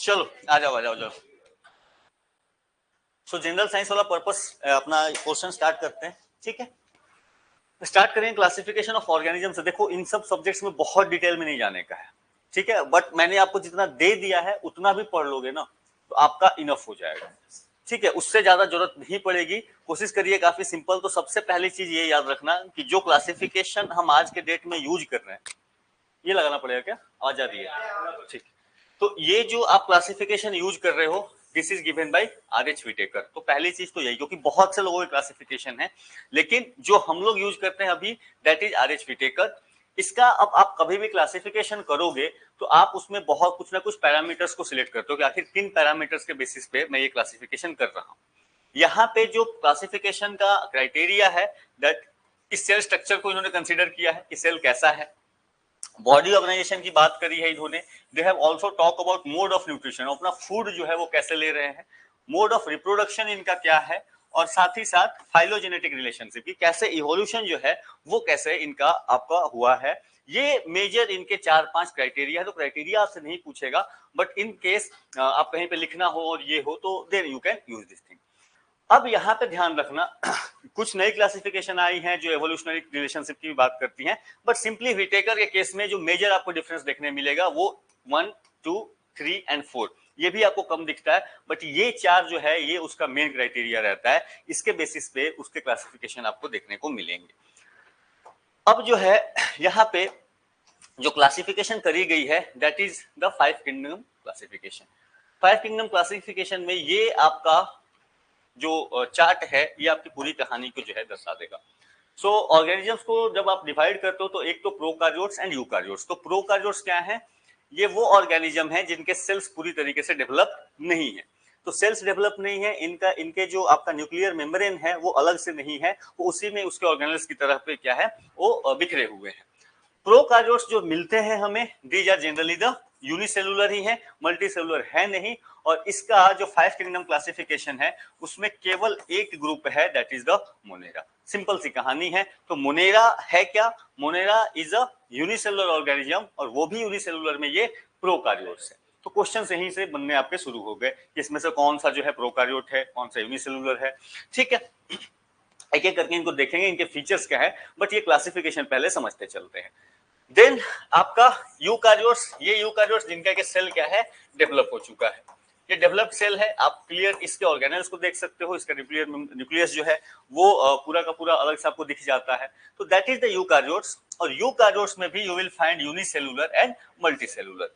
चलो आ जाओ आ जाओ जाओ। सो जनरल साइंस वाला पर्पस अपना क्वेश्चन स्टार्ट करते हैं, ठीक है। स्टार्ट करें क्लासिफिकेशन ऑफ ऑर्गेनिज्म से। देखो इन सब सब्जेक्ट्स में बहुत डिटेल में नहीं जाने का है, ठीक है, बट मैंने आपको जितना दे दिया है उतना भी पढ़ लोगे ना तो आपका इनफ हो जाएगा, ठीक है, उससे ज्यादा जरूरत नहीं पड़ेगी। कोशिश करिए काफी सिंपल। तो सबसे पहली चीज ये याद रखना कि जो क्लासिफिकेशन हम आज के डेट में यूज कर रहे हैं, ये लगाना पड़ेगा क्या, आवाज आ रही है, ठीक। तो ये जो आप क्लासिफिकेशन यूज कर रहे हो this is given by R H. Whittaker. तो पहली चीज तो यही, क्योंकि बहुत से लोगों की क्लासिफिकेशन है, लेकिन जो हम लोग यूज करते हैं अभी दैट इज आर.एच. व्हिटेकर। इसका अब आप कभी भी क्लासिफिकेशन करोगे तो आप उसमें बहुत कुछ ना कुछ पैरामीटर्स को सिलेक्ट करते हो कि आखिर किन पैरामीटर्स के बेसिस पे मैं ये क्लासिफिकेशन कर रहा हूं। यहाँ पे जो क्लासिफिकेशन का क्राइटेरिया है दैट इस सेल स्ट्रक्चर को इन्होंने कंसीडर किया है कि सेल कैसा है, बॉडी ऑर्गेनाइजेशन की बात करी है इन्होंने, they have also talk about mode of nutrition, अपना फूड जो है वो कैसे ले रहे हैं, मोड ऑफ रिप्रोडक्शन इनका क्या है, और साथ ही साथ फाइलोजेनेटिक रिलेशनशिप की कैसे इवोल्यूशन जो है वो कैसे इनका आपका हुआ है। ये मेजर इनके 4-5 क्राइटेरिया है। तो क्राइटेरिया आपसे नहीं पूछेगा, बट इन केस आप कहीं पे लिखना हो और ये हो तो then you can use this thing. अब यहाँ पे ध्यान रखना कुछ नई क्लासिफिकेशन आई हैं जो एवोल्यूशनरी रिलेशनशिप की बात करती हैं, बट सिंपली व्हिटेकर के केस में जो मेजर आपको डिफरेंस देखने मिलेगा वो 1, 2, 3 एंड 4, ये भी आपको कम दिखता है, बट ये 4 जो है ये उसका मेन क्राइटेरिया रहता है, इसके बेसिस पे उसके क्लासिफिकेशन आपको देखने को मिलेंगे। अब जो है यहाँ पे जो क्लासिफिकेशन करी गई है that is the 5 kingdom classification. 5 kingdom classification में ये आपका जो चार्ट है ये आपकी पूरी कहानी को जो है दर्शा देगा। सो ऑर्गेनिजम्स को जब आप डिवाइड करते हो तो एक तो प्रोकार्योट्स एंड यूकार्योट्स। तो प्रोकार्योट्स क्या है, ये वो ऑर्गेनिज्म है जिनके सेल्स पूरी तरीके से डेवलप नहीं है। तो सेल्स डेवलप नहीं है इनका, इनके जो आपका न्यूक्लियर मेम्ब्रेन है वो अलग से नहीं है, वो उसी में उसके ऑर्गेनल्स की तरह पे क्या है वो बिखरे हुए हैं। प्रोकार्योट्स जो मिलते हैं हमें these are generally the unicellular ही है, मल्टीसेलुलर है नहीं। और इसका जो 5 किंगडम क्लासिफिकेशन है उसमें केवल एक ग्रुप है that is the Monera. Simple सी कहानी है। तो मोनेरा है क्या, Monera is a unicellular organism और वो भी यूनिसेलुलर में ये प्रोकार्योट्स है। तो क्वेश्चन यहीं से बनने आपके शुरू हो गए कि इसमें से कौन सा जो है प्रोकार्योट है, कौन सा यूनिसेलुलर है, ठीक है। एक एक करके इनको देखेंगे, इनके फीचर्स क्या है, बट ये क्लासिफिकेशन पहले समझते चलते हैं। देन आपका यूकार्योट्स, ये यूकार्योट्स जिनका के सेल क्या है डेवलप हो चुका है, ये डेवलप्ड सेल है। आप क्लियर इसके ऑर्गेनल्स को देख सकते हो, इसका न्यूक्लियस जो है वो पूरा का पूरा अलग से आपको दिख जाता है। तो दैट इज द यूकार्योट्स। और यूकार्योट्स में भी you will find unicellular and multicellular.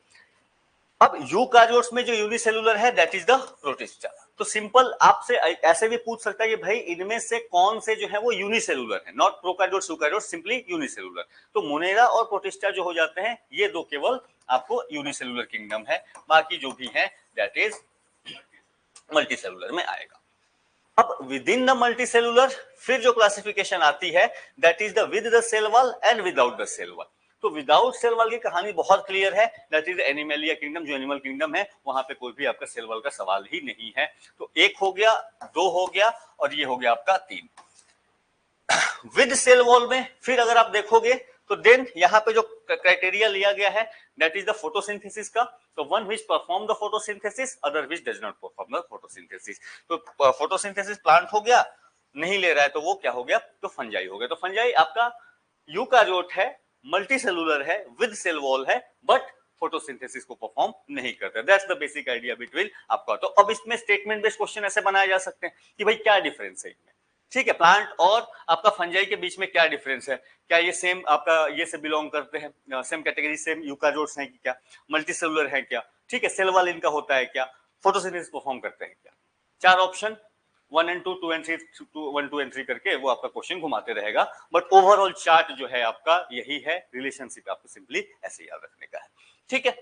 अब यूकार्योट्स में जो यूनिसेलुलर है दैट इज द प्रोटिस्टा। तो सिंपल आपसे ऐसे भी पूछ सकता है कि भाई इनमें से कौन से जो है वो यूनिसेलुलर है, not prokaryotes eukaryotes, simply unicellular. तो मोनेरा और प्रोटिस्टा जो हो जाते हैं ये दो केवल आपको यूनिसेलुलर किंगडम है, बाकी जो भी है दैट इज मल्टीसेलुलर में आएगा। अब विद इन द मल्टीसेलुलर फिर जो क्लासिफिकेशन आती है that is the with the cell wall and without the cell wall. तो विदाउट सेल वॉल की कहानी बहुत क्लियर है, दैट इज एनिमलिया किंगडम। जो एनिमल किंगडम है वहां पे कोई भी आपका सेल वॉल का सवाल ही नहीं है। तो एक हो गया, दो हो गया और ये हो गया आपका 3। विद सेल वॉल में फिर अगर आप देखोगे तो देन यहाँ पे जो क्राइटेरिया लिया गया है दैट इज द फोटोसिंथेसिस का। तो one which perform the photosynthesis, other which does not perform the photosynthesis. तो फोटोसिंथेसिस प्लांट हो गया, नहीं ले रहा है तो वो क्या हो गया, तो फंजाई हो गया। तो फंजाई आपका यूकार्योट है, मल्टीसेलुलर है, विद सेल वॉल है, बट फोटोसिंथेसिस को परफॉर्म नहीं करता। That's the basic idea between आपका। तो अब इसमें स्टेटमेंट बेस्ड क्वेश्चन ऐसे बनाए जा सकते हैं कि भाई क्या डिफरेंस है इनमें, ठीक है, प्लांट और आपका फंजाई के बीच में क्या डिफरेंस है, क्या ये सेम आपका ये से बिलोंग करते हैं, सेम कैटेगरी, सेम यूकार्योट्स हैं कि क्या, मल्टीसेलुलर है क्या, ठीक है, सेल वॉल इनका होता है क्या, फोटोसिंथेसिस परफॉर्म करते हैं क्या। 4 ऑप्शन 1 and 2, 2 and 3, 1, 2 and 3 करके वो आपका क्वेश्चन घुमाते रहेगा, बट ओवरऑल चार्ट जो है आपका यही है, रिलेशनशिप आपको सिंपली ऐसे याद रखने का है, ठीक है।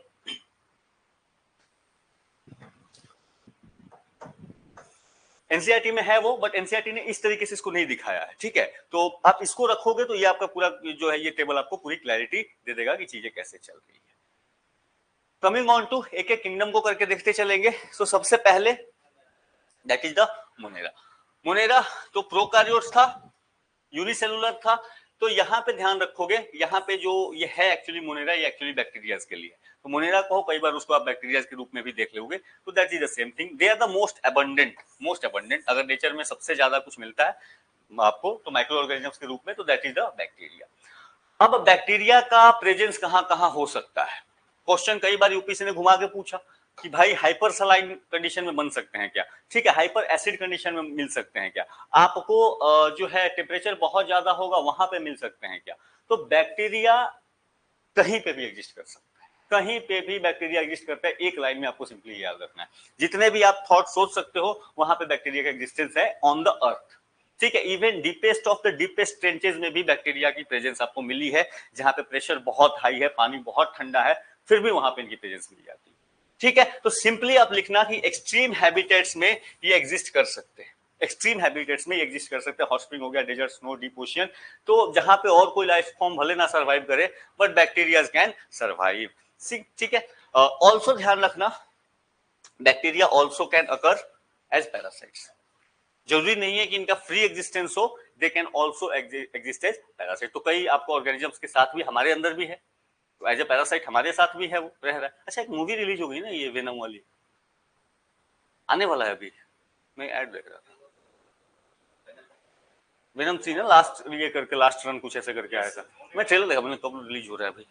एनसीईआरटी में है वो, बट एनसीईआरटी ने इस तरीके से इसको नहीं दिखाया है, ठीक है। तो आप इसको रखोगे तो ये आपका पूरा जो है ये टेबल आपको पूरी क्लैरिटी दे देगा कि चीजें कैसे चल रही है। कमिंग ऑन टू एक एक किंगडम को करके देखते चलेंगे। सो सबसे पहले that is the Monera. Monera तो प्रोकार्योट्स था, यूनिसेलुलर था। तो यहाँ पे ध्यान रखोगे, यहाँ पे जो ये है एक्चुअली मोनेरा, ये एक्चुअली बैक्टीरियाज के लिए, तो मोनेरा कहो, कई बार उसको आप बैक्टीरियाज के रूप में भी देख लोगे, तो that is the same thing. They are the most abundant, अगर नेचर में सबसे ज्यादा कुछ मिलता है आपको तो माइक्रो ऑर्गेनिजम्स के रूप में, तो दैट इज द बैक्टीरिया। अब बैक्टीरिया का प्रेजेंस कहाँ कहाँ हो सकता है? क्वेश्चन कई बार यूपीएससी ने घुमा के पूछा कि भाई हाइपर सलाइन कंडीशन में बन सकते हैं क्या? ठीक है, हाइपर एसिड कंडीशन में मिल सकते हैं क्या? आपको जो है टेम्परेचर बहुत ज्यादा होगा वहां पे मिल सकते हैं क्या? तो बैक्टीरिया कहीं पे भी एग्जिस्ट कर सकता है, कहीं पे भी बैक्टीरिया एग्जिस्ट करता है। एक लाइन में आपको सिंपली याद रखना है, जितने भी आप थॉट सोच सकते हो वहां पे बैक्टीरिया का एग्जिस्टेंस है ऑन द अर्थ। ठीक है, even deepest of the deepest trenches में भी बैक्टीरिया की प्रेजेंस आपको मिली है, जहां पे प्रेशर बहुत हाई है, पानी बहुत ठंडा है, फिर भी वहां पे इनकी प्रेजेंस मिल जाती है। ठीक है, तो सिंपली आप लिखना कि एक्सट्रीम हैबिटेट्स में ये एग्जिस्ट कर सकते हैं, एक्सट्रीम हैबिटेट्स में एग्जिस्ट कर सकते हैं। हॉट स्प्रिंग हो गया, डेजर्ट, स्नो, डीप ओशियन, तो जहां पे और कोई लाइफ फॉर्म भले ना सर्वाइव करे बट बैक्टीरिया कैन सर्वाइव। ठीक है, ऑल्सो ध्यान रखना bacteria also can occur as parasites. जरूरी नहीं है कि इनका फ्री एग्जिस्टेंस हो, they can also exist as parasite. तो कई आपको ऑर्गेनिजम्स के साथ भी, हमारे अंदर भी है, तो एज ए पैरासाइट हमारे साथ भी है, वो रह रहा है। अच्छा, एक मूवी रिलीज हो गई ना ये वेनम वाली, आने वाला है अभी, मैं ऐड देख रहा था, वेनम थी ना लास्ट, ये करके लास्ट रन कुछ ऐसे करके आया था, मैं ट्रेलर देखा, मैंने कब रिलीज हो रहा है भाई,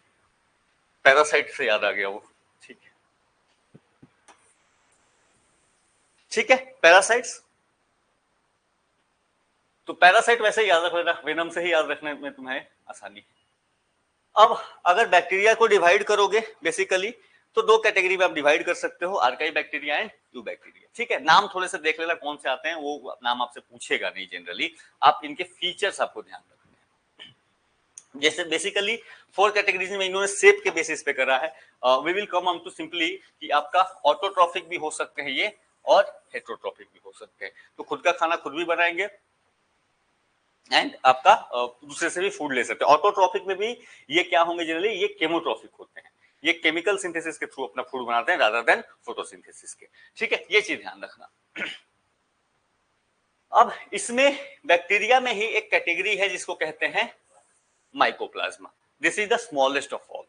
पैरासाइट से याद आ गया वो। ठीक है, ठीक है, पैरासाइट्स, तो पैरासाइट वैसे ही याद रख लेना, वेनम से ही याद रखने में तुम्हें आसानी है। अब अगर बैक्टीरिया को डिवाइड करोगे बेसिकली तो दो कैटेगरी में आप डिवाइड कर सकते हो, आर्काई बैक्टीरिया एंड ट्रू बैक्टीरिया। ठीक है, नाम थोड़े से देख लेना कौन से आते हैं, वो नाम आपसे पूछेगा नहीं जनरली, आप इनके फीचर्स आपको ध्यान रखने हैं। जैसे बेसिकली 4 कैटेगरीज में इन्होंने शेप के बेसिस पे करा है। We will come on to simply कि आपका ऑटोट्रॉफिक भी हो सकते हैं ये, और हेट्रोट्रॉफिक भी हो सकते हैं, तो खुद का खाना खुद भी बनाएंगे एंड आपका दूसरे से भी फूड ले सकते हैं। ऑटोट्रॉफिक में भी ये क्या होंगे जनरली, ये केमोट्रॉफिक होते हैं, ये केमिकल सिंथेसिस के थ्रू अपना फूड बनाते हैं रादर देन फोटोसिंथेसिस के। ठीक है, ये चीज ध्यान रखना। अब इसमें बैक्टीरिया में ही एक कैटेगरी है जिसको कहते हैं mycoplasma, this is the smallest of all.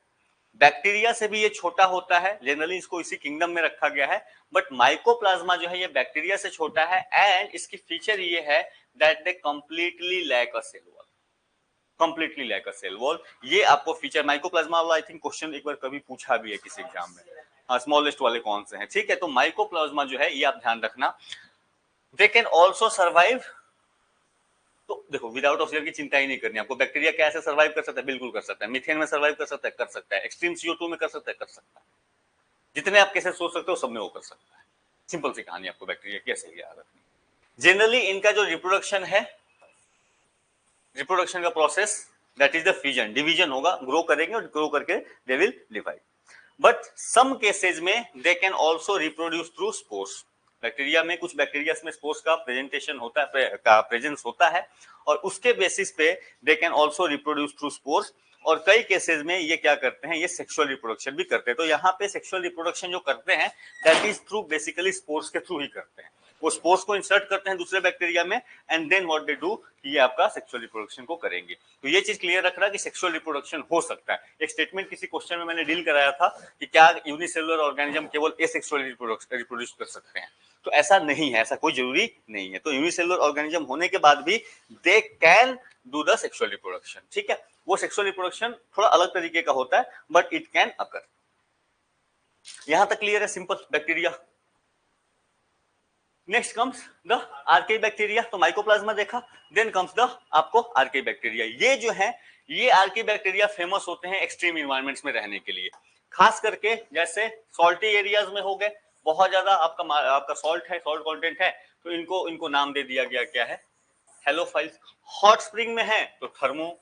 Bacteria से भी ये छोटा होता है, जनरली इसको इसी किंगडम में रखा गया है, बट माइकोप्लाज्मा जो है ये बैक्टीरिया से छोटा है, एंड इसकी फीचर ये है that they completely lack a cell wall, completely lack a cell wall. ये आपको फीचर माइकोप्लाज्मा वाला आई थिंक क्वेश्चन एक बार कभी पूछा भी है किसी एग्जाम में, हाँ, स्मॉलेस्ट वाले कौन से हैं। ठीक है, तो माइकोप्लाज्मा जो है ये आप ध्यान रखना, दे कैन ऑल्सो सर्वाइव। तो देखो, विदाउट ऑक्सीजन की चिंता ही नहीं करनी आपको। बैक्टीरिया कैसे सर्वाइव कर सकता है? बिल्कुल कर सकता है। मीथेन में सर्वाइव कर सकता है? कर सकता है। एक्सट्रीम CO2 में कर सकता है? कर सकता है। जितने आप कैसे सोच सकते हो सब में वो कर सकता है। सिंपल सी कहानी आपको बैक्टीरिया कैसे याद रखनी। जनरली इनका जो रिप्रोडक्शन है, रिप्रोडक्शन का process that is the fission, division होगा, ग्रो करेंगे और ग्रो करके they will divide. But some cases में they can also reproduce through spores. Bacteria में, कुछ बैक्टीरिया में स्पोर्स का प्रेजेंटेशन होता है, का प्रेजेंस होता है, और उसके बेसिस पे दे can also reproduce through spores. और कई केसेस में ये क्या करते हैं, ये सेक्सुअल रिप्रोडक्शन भी करते हैं। तो यहाँ पे सेक्सुअल रिप्रोडक्शन जो करते हैं that is through basically spores के थ्रू ही करते हैं। वो स्पोर्स को इंसर्ट करते हैं दूसरे बैक्टीरिया में, and then what they do, ये आपका सेक्सुअल रिप्रोडक्शन को करेंगे। तो ये चीज क्लियर रखना कि सेक्सुअल रिप्रोडक्शन हो सकता है। एक स्टेटमेंट किसी क्वेश्चन में मैंने डील कराया था कि क्या यूनिसेलुलर ऑर्गेनिज्म केवल एसेक्सुअली रिप्रोड्यूस कर सकते हैं, तो ऐसा नहीं है, ऐसा कोई जरूरी नहीं है। तो यूनिसेलुलर ऑर्गेनिज्म होने के बाद भी they can do the sexual reproduction. ठीक है, वो सेक्सुअल रिप्रोडक्शन थोड़ा अलग तरीके का होता है, बट इट कैन अकर। यहां तक क्लियर है, simple bacteria. Next comes the archaebacteria. तो माइकोप्लाज्मा देखा, देन कम्स द आपको आर्के बैक्टीरिया। ये जो है, ये आर्के बैक्टीरिया फेमस होते हैं एक्सट्रीम इन्वायरमेंट्स में रहने के लिए, खास करके जैसे सॉल्टी एरियाज में हो गए, बहुत ज्यादा आपका सॉल्ट है, सॉल्ट कंटेंट है, तो इनको नाम दे दिया गया क्या है, हेलोफाइल्स। हॉट स्प्रिंग में है तो थर्मो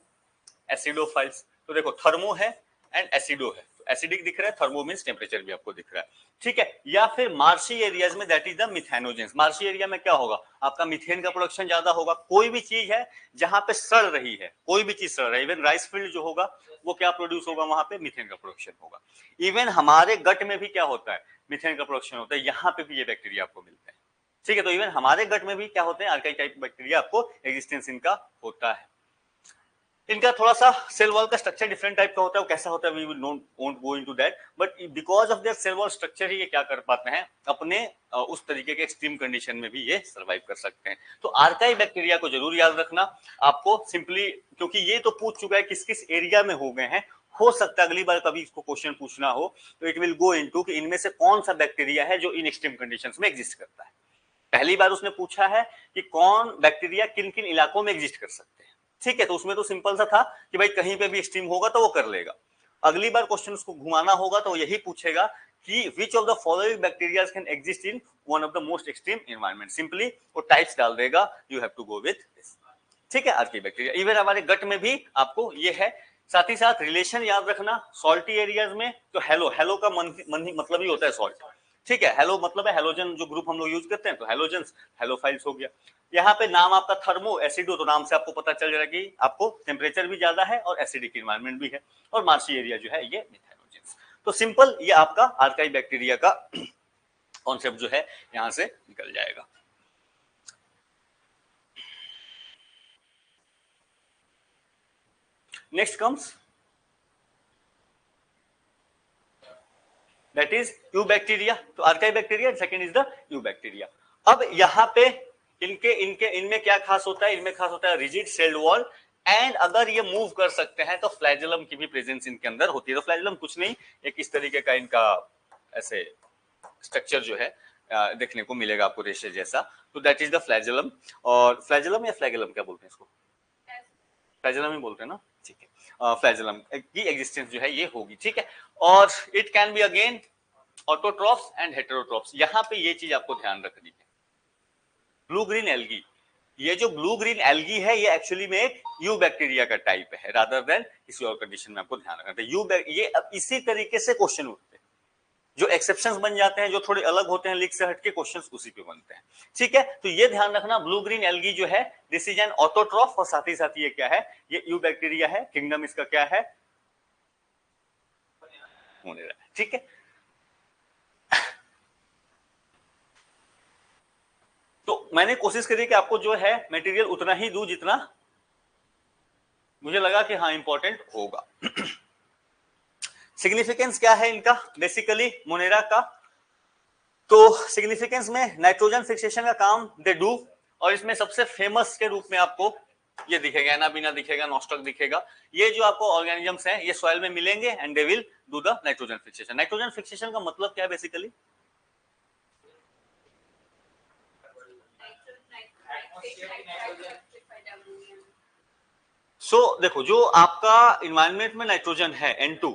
एसिडोफाइल्स। तो देखो, थर्मो है एंड एसिडो है, तो एसिडिक दिख रहा है, थर्मो मींस टेम्परेचर भी आपको दिख रहा है। ठीक है, या फिर मार्शी एरियाज में that is the methanogens. Marshy area में क्या होगा, आपका मीथेन का प्रोडक्शन ज्यादा होगा। कोई भी चीज है जहां पे सड़ रही है, कोई भी चीज सड़ रही है, इवन राइस फील्ड जो होगा वो क्या प्रोड्यूस होगा, वहां पे मीथेन का प्रोडक्शन होगा। इवन हमारे गट में भी क्या होता है, मीथेन का प्रोडक्शन होता है, यहाँ पे भी ये बैक्टीरिया आपको मिलते हैं। ठीक है, तो इवन हमारे गट में भी क्या होते हैं, आर्काई टाइप बैक्टीरिया आपको एग्जिस्टेंस इनका होता है। इनका थोड़ा सा सेल वॉल का स्ट्रक्चर डिफरेंट टाइप का होता है, वो कैसा होता है we will won't go into that, but because of their cell wall structure ही ये क्या कर पाते हैं, अपने उस तरीके के एक्सट्रीम कंडीशन में भी ये सर्वाइव कर सकते हैं। तो आर्काई बैक्टीरिया को जरूर याद रखना आपको, सिंपली क्योंकि ये तो पूछ चुका है किस किस एरिया में हो गए हैं, हो सकता है अगली बार कभी इसको क्वेश्चन पूछना हो तो इट विल गो इनटू कि इनमें से कौन सा बैक्टीरिया है जो इन एक्सट्रीम कंडीशंस में एग्जिस्ट करता है। पहली बार उसने पूछा है कि कौन बैक्टीरिया किन किन इलाकों में एग्जिस्ट कर सकते हैं, ठीक है, तो उसमें तो सिंपल सा था कि भाई कहीं पे भी एक्सट्रीम होगा तो वो कर लेगा। अगली बार क्वेश्चन उसको घुमाना होगा तो यही पूछेगा कि which of the following bacteria can exist in one of the most extreme environment, simply वो टाइप्स डाल देगा, you have to go with this, ठीक है। आर्की बैक्टीरिया इवन हमारे गट में भी आपको ये है। साथ ही साथ रिलेशन याद रखना, सॉल्टी एरियाज में तो हेलो, हेलो का मतलब ही होता है सॉल्ट, ठीक है, हेलो मतलब है हेलोजन जो ग्रुप हम लोग यूज करते हैं, तो हेलोजेंस हेलोफाइल्स हो गया। यहाँ पे नाम आपका थर्मो एसिडो, तो नाम से आपको पता चल जाएगा कि आपको टेम्परेचर भी ज्यादा है और एसिडिक एनवायरनमेंट भी है, और मार्शी एरिया जो है ये मिथाइलोजेंस। तो सिंपल ये आपका आर्काई बैक्टीरिया का कॉन्सेप्ट जो है यहां से निकल जाएगा। Next comes that is eubacteria, तो archaea bacteria, second is the eubacteria. अब यहाँ पे इनमें क्या खास होता है, इनमें खास होता है रिजिड सेल्ड वॉल, एंड अगर ये मूव कर सकते हैं तो फ्लैजेलम की भी प्रेजेंस इनके अंदर होती है। तो फ्लैजेलम कुछ नहीं, एक इस तरीके का इनका ऐसे स्ट्रक्चर जो है देखने को मिलेगा आपको रेशे जैसा, तो दैट इज द फ्लैजेलम। और फ्लैजेलम या फ्लैगेलम क्या बोलते हैं इसको, फ्लैजेलम ही बोलते हैं ना, ठीक है। फ्लैजेलम की एग्जिस्टेंस जो है ये होगी, ठीक है। और it can be again autotrophs and heterotrophs, यहाँ पे ये चीज आपको ध्यान रखनी है। ब्लू ग्रीन एल्गी, ये जो ब्लू ग्रीन एल्गी है ये एक्चुअली में एक यू बैक्टीरिया का टाइप है, रादर देन किसी और कंडीशन में आपको ध्यान रखना है। यू ये अब इसी तरीके से क्वेश्चन उठते हैं, जो एक्सेप्शंस बन जाते हैं, जो थोड़े अलग होते हैं लीक से हटके, क्वेश्चंस उसी पे बनते हैं, ठीक है। तो ये ध्यान रखना, ब्लू ग्रीन एल्गी जो है दिस इज एन ऑटोट्रॉफ, और साथ ही साथ ये क्या है, ये यू बैक्टीरिया है, किंगडम इसका क्या है, मोनेरा, ठीक है। तो मैंने कोशिश करी कि आपको जो है मटेरियल उतना ही दूं जितना मुझे लगा कि हाँ इंपॉर्टेंट होगा। सिग्निफिकेंस क्या है इनका बेसिकली मोनेरा का, तो सिग्निफिकेंस में नाइट्रोजन फिक्सेशन का काम दे डू, और इसमें सबसे फेमस के रूप में आपको ये दिखेगा, एनाबिना दिखेगा, नॉस्टॉक दिखेगा। ये जो आपको ऑर्गेनिजम्स हैं ये सॉइल में मिलेंगे and they will do the nitrogen fixation. Nitrogen fixation का मतलब क्या है बेसिकली, देखो जो आपका इन्वायरमेंट में नाइट्रोजन है N2,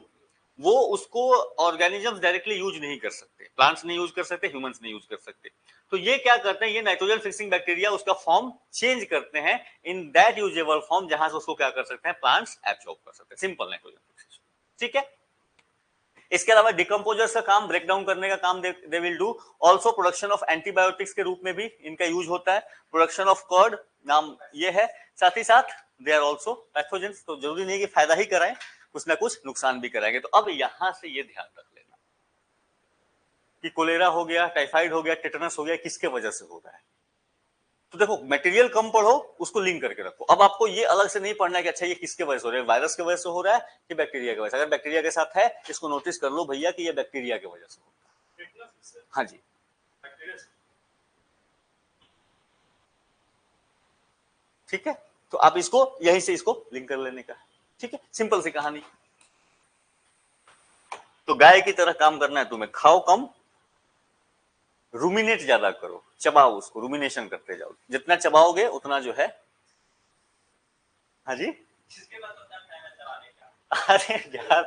वो उसको ऑर्गेनिजम्स डायरेक्टली यूज नहीं कर सकते, प्लांट्स नहीं यूज कर सकते, ह्यूमंस नहीं यूज कर सकते। तो ये क्या करते हैं, ये नाइट्रोजन फिक्सिंग बैक्टीरिया उसका फॉर्म चेंज करते हैं इन दैट यूजेबल फॉर्म, जहां से उसको क्या कर सकते हैं, प्लांट्स एब्जॉर्ब कर सकते हैं, सिंपल नाइट्रोजन फिक्सेशन, ठीक है। इसके अलावा डिकम्पोजर्स का काम, ब्रेक डाउन करने का काम they will do. Also production of antibiotics के रूप में भी इनका यूज होता है, प्रोडक्शन ऑफ कर्ड नाम ये है। साथ ही साथ दे आर ऑल्सो पैथोजेंस, तो जरूरी नहीं कि फायदा ही कराएं, कुछ ना कुछ नुकसान भी कराएंगे। तो अब यहां से ये ध्यान रख लेना कि कोलेरा हो गया, टाइफाइड हो गया, टेटनस हो गया, किसके वजह से हो रहा है। तो देखो मटेरियल कम पढ़ो, उसको लिंक करके रखो। अब आपको ये अलग से नहीं पढ़ना है कि अच्छा ये किसके वजह से हो रहा है, वायरस की वजह से हो रहा है कि बैक्टीरिया की वजह से। अगर बैक्टीरिया के साथ है इसको नोटिस कर लो भैया कि ये बैक्टीरिया की वजह से होता है। हाँ जी, ठीक है। तो आप इसको यहीं से इसको लिंक कर लेने का, ठीक है, सिंपल सी कहानी। तो गाय की तरह काम करना है तुम्हें, खाओ कम, रूमिनेट ज्यादा करो, चबाओ उसको, रूमिनेशन करते जाओ, जितना चबाओगे उतना जो है। हाँ जी, अरे यार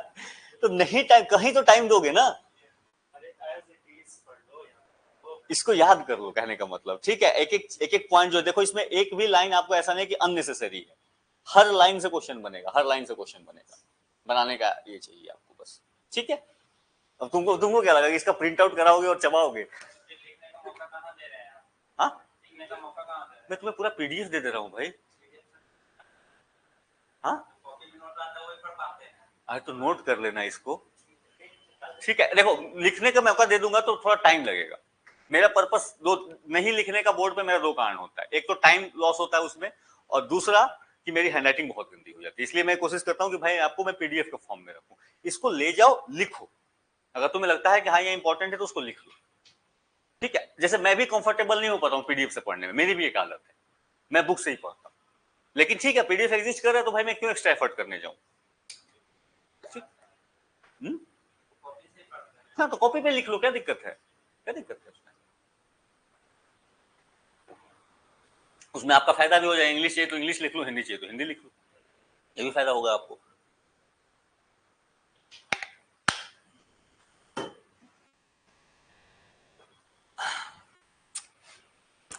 तो नहीं टाइम, कहीं तो टाइम दोगे ना, इसको याद कर लो कहने का मतलब, ठीक है। एक एक पॉइंट जो देखो, इसमें एक भी लाइन आपको ऐसा नहीं कि अननेसेसरी है, हर लाइन से क्वेश्चन बनेगा, हर लाइन से क्वेश्चन बनेगा, बनाने का ये चाहिए आपको बस, ठीक है। अब तुमको क्या लगा कि इसका प्रिंट आउट कराओगे और चबाओगे, हाँ मैं तुम्हें पूरा पीडीएफ दे दे रहा हूँ भाई, हाँ अरे तो नोट कर लेना इसको, ठीक है। देखो लिखने का मौका दे दूंगा तो थोड़ा टाइम लगेगा, मेरा पर्पस दो नहीं लिखने का बोर्ड पे, मेरा दो कारण होता है, एक तो टाइम लॉस होता है उसमें, और दूसरा कि कि मेरी हैंडराइटिंग बहुत गंदी हो जाती है, इसलिए मैं कोशिश करता हूं कि भाई आपको मैं पीडीएफ के फॉर्म में रखूं, इसको ले जाओ लिखो, अगर तुम्हें लगता है कि हाँ ये इंपॉर्टेंट है तो उसको लिख लो, ठीक है। जैसे मैं भी कंफर्टेबल नहीं हो पाता हूँ पीडीएफ से पढ़ने में, मेरी भी एक आदत है, मैं बुक से ही पढ़ता हूँ, लेकिन ठीक है पीडीएफ एग्जिस्ट कर रहा है तो भाई मैं क्यों एक्स्ट्रा एफर्ट करने जाऊं। हाँ तो कॉपी पे लिख लो, क्या दिक्कत है, क्या दिक्कत है उसमें, उसमें आपका फायदा भी हो जाए, इंग्लिश चाहिए तो इंग्लिश लिख लो, हिंदी चाहिए तो हिंदी लिख लो, ये भी फायदा होगा आपको।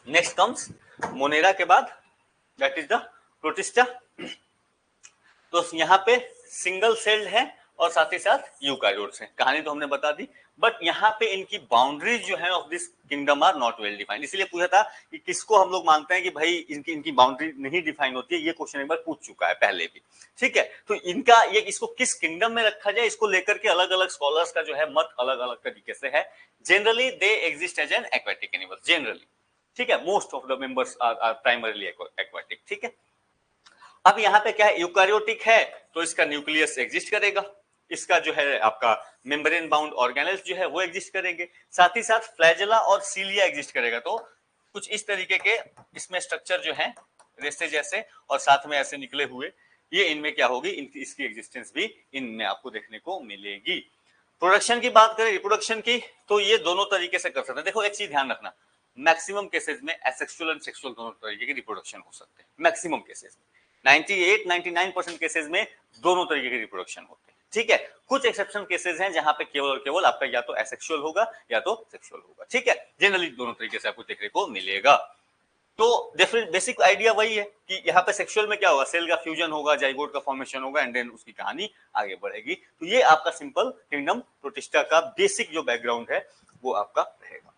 नेक्स्ट कम्स मोनेरा के बाद दैट इज द प्रोटिस्टा। तो यहाँ पे सिंगल सेल्ड है और साथ ही साथ यूकारियोट्स हैं, कहानी तो हमने बता दी, बट यहाँ पे इनकी बाउंड्रीज जो है of this kingdom are not well defined, इसलिए पूछा था कि किसको हम लोग मानते हैं कि भाई इनकी इनकी बाउंड्री नहीं डिफाइन होती है, ये क्वेश्चन एक बार पूछ चुका है पहले भी, ठीक है। तो इनका ये इसको किस किंगडम में रखा जाए, इसको लेकर के अलग अलग स्कॉलर्स का जो है मत अलग अलग तरीके से है। Generally they exist as an aquatic animal, generally, ठीक है, most of the members are primarily aquatic, ठीक है। अब यहाँ पे क्या है, यूकारियोटिक है तो इसका न्यूक्लियस एग्जिस्ट करेगा, इसका जो है आपका मेम्ब्रेन बाउंड ऑर्गेनेल्स जो है वो एग्जिस्ट करेंगे, साथ ही साथ फ्लैजेला और सीलिया एग्जिस्ट करेगा। तो कुछ इस तरीके के इसमें स्ट्रक्चर जो है रेस्ते जैसे और साथ में ऐसे निकले हुए, ये इनमें क्या होगी, इसकी एग्जिस्टेंस भी इनमें आपको देखने को मिलेगी। प्रोडक्शन की बात करें, रिप्रोडक्शन की, तो ये दोनों तरीके से कर सकते हैं। देखो एक चीज ध्यान रखना, मैक्सिमम केसेस में एसेक्सुअल एंड सेक्सुअल दोनों तरीके की रिप्रोडक्शन हो सकते हैं, मैक्सिमम केसेस में 98-99% केसेस में दोनों तरीके के रिप्रोडक्शन होते हैं, ठीक है। कुछ एक्सेप्शन केसेस हैं जहां पे केवल और केवल आपका या तो एसेक्सुअल होगा या तो सेक्सुअल होगा, ठीक है। जनरली दोनों तरीके से आपको देखने को मिलेगा। तो बेसिक आइडिया वही है कि यहाँ पे सेक्सुअल में क्या होगा, सेल का फ्यूजन होगा, जाइगोट का फॉर्मेशन होगा एंड देन उसकी कहानी आगे बढ़ेगी। तो ये आपका सिंपल किंगडम प्रोटिस्टा का बेसिक जो बैकग्राउंड है वो आपका रहेगा।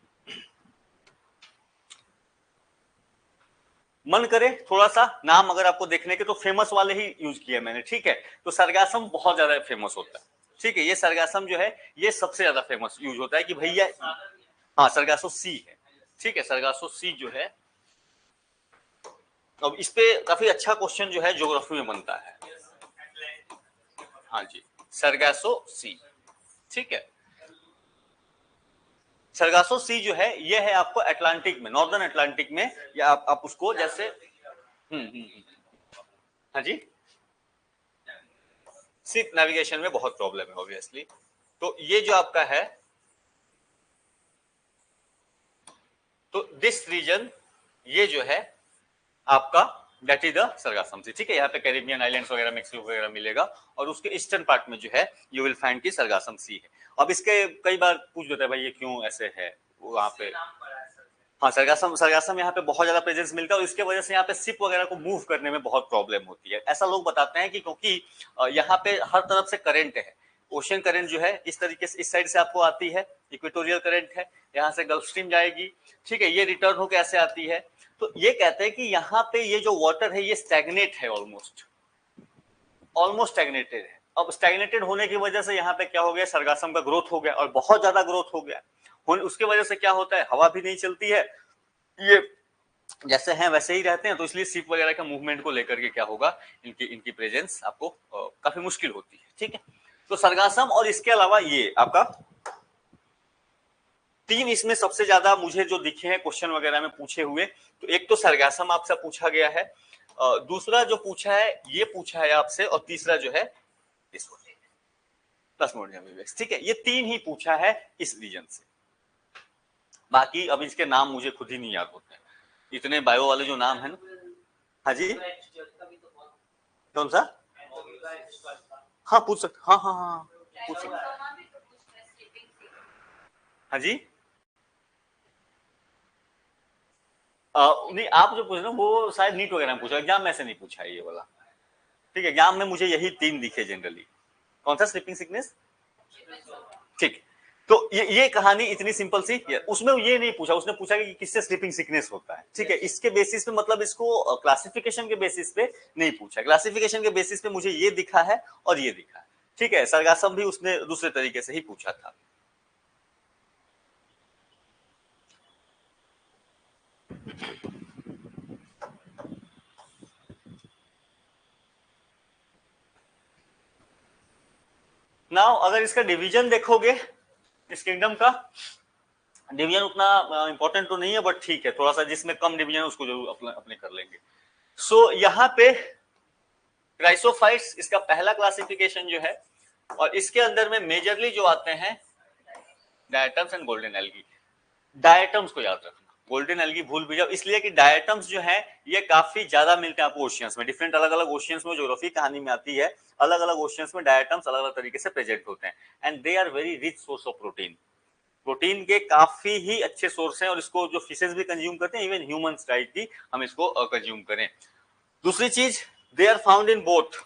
मन करे थोड़ा सा नाम अगर आपको देखने के तो फेमस वाले ही यूज किए मैंने, ठीक है। तो सरगासम बहुत ज्यादा फेमस होता है, ठीक है, ये सरगासम जो है ये सबसे ज्यादा फेमस यूज होता है कि भैया, हाँ सरगासो सी है, ठीक है, सरगासो सी जो है। अब इस पे काफी अच्छा क्वेश्चन जो है ज्योग्राफी में बनता है, हाँ जी, सरगासो सी, ठीक है। सरगासो सी जो है ये है आपको अटलांटिक में, नॉर्दर्न अटलांटिक में, या आप उसको जैसे हाँ जी, सिर्फ नेविगेशन में बहुत प्रॉब्लम है ऑब्वियसली। तो ये जो आपका है, तो दिस रीजन ये जो है आपका दैट इज द सरगासम सी, ठीक है। यहाँ पे कैरिबियन आइलैंड्स वगैरह मेक्सिको वगैरह मिलेगा और उसके ईस्टर्न पार्ट में जो है यू विल फाइंड की सरगासम सी है। अब इसके कई बार पूछ देते हैं भाई ये क्यों ऐसे है वहां पे, हाँ सरगासम सरगासम यहाँ पे बहुत ज्यादा प्रेजेंस मिलता है और इसके वजह से यहाँ पे शिप वगैरह को मूव करने में बहुत प्रॉब्लम होती है। ऐसा लोग बताते हैं कि क्योंकि यहाँ पे हर तरफ से करंट है, ओशन करंट जो है इस तरीके से इस साइड से आपको आती है, इक्वेटोरियल करंट है, यहाँ से गल्फ स्ट्रीम जाएगी, ठीक है, ये रिटर्न होकर ऐसे आती है। तो ये कहते हैं कि यहाँ पे ये जो वाटर है ये स्टैग्नेट है, ऑलमोस्ट ऑलमोस्ट स्टैग्नेटेड है। अब स्टैग्नेटेड होने की वजह से यहाँ पे क्या हो गया, सरगासम का ग्रोथ हो गया और बहुत ज्यादा ग्रोथ हो गया। उसके वजह से क्या होता है, हवा भी नहीं चलती है, ये जैसे हैं वैसे ही रहते हैं, तो इसलिए शिप वगैरह का मूवमेंट को लेकर के क्या होगा, इनकी इनकी प्रेजेंस आपको काफी मुश्किल होती है, ठीक है। तो सरगासम और इसके अलावा ये आपका तीन इसमें सबसे ज्यादा मुझे जो दिखे हैं क्वेश्चन वगैरह में पूछे हुए, तो एक तो सरगासम आपसे पूछा गया है, दूसरा जो पूछा है ये पूछा है आपसे, और तीसरा जो है प्लास्मोडियम विवेक्स, ठीक है। ये तीन ही पूछा है इस रीजन से, बाकी अब इसके नाम मुझे खुद ही नहीं याद होते हैं, इतने बायो वाले जो नाम है ना। हाँ जी, कौन सा, हाँ पूछ सकते, हाँ हाँ हाँ पूछ सकते, हाँ जी। नहीं आप जो पूछ रहे हो वो शायद नीट वगैरह में पूछा, एग्जाम में से नहीं पूछा है ये वाला, ठीक है। एग्जाम में मुझे यही तीन दिखे जनरली। कौन सा, स्लीपिंग सिकनेस, ठीक। तो ये कहानी इतनी सिंपल सी, उसमें ये नहीं पूछा, उसने पूछा कि किससे स्लीपिंग सिकनेस होता है, ठीक है। इसके बेसिस पे मतलब इसको क्लासिफिकेशन के बेसिस पे नहीं पूछा, क्लासिफिकेशन के बेसिस पे मुझे ये दिखा है और ये दिखा है, ठीक है। सरगासम भी उसने दूसरे तरीके से ही पूछा था। नाउ अगर इसका डिवीजन देखोगे, इस किंगडम का डिवीजन उतना इंपॉर्टेंट तो नहीं है, बट ठीक है, थोड़ा सा जिसमें कम डिवीजन उसको जरूर अपने कर लेंगे। सो यहाँ पे क्राइसोफाइट्स इसका पहला क्लासिफिकेशन जो है, और इसके अंदर में मेजरली जो आते हैं diatoms and golden algae. Diatoms को याद रखना, गोल्डन एल्गी भूल भी जाओ, इसलिए कि डायटम्स जो है ये काफी ज्यादा मिलते हैं आपको ओशियंस में, डिफरेंट अलग अलग ओशियंस में, ज्योग्राफी कहानी में आती है, अलग अलग ओशियंस में डायटम्स अलग अलग तरीके से प्रेजेंट होते हैं, and they are very rich source of protein. Protein के काफी ही अच्छे सोर्स हैं, और इसको जो फिशेस भी कंज्यूम करते हैं, इवन ह्यूमंस राइट भी हम इसको कंज्यूम करें। दूसरी चीज, they are found in both,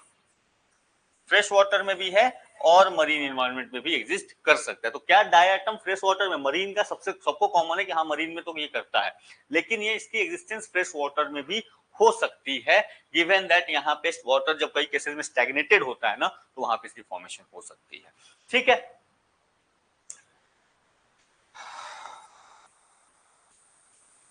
fresh water में भी है और मरीन एनवायरनमेंट में भी एग्जिस्ट कर सकता है। तो क्या डायटम फ्रेश वाटर में, मरीन का सबको कॉमन है कि हाँ मरीन में तो ये करता है, लेकिन ये इसकी एग्जिस्टेंस फ्रेश वाटर में भी हो सकती है, गिवन दैट यहाँ पे वाटर जब कई केसेस में स्टैग्नेटेड होता है ना, तो वहां पे इसकी फॉर्मेशन हो सकती है। ठीक है,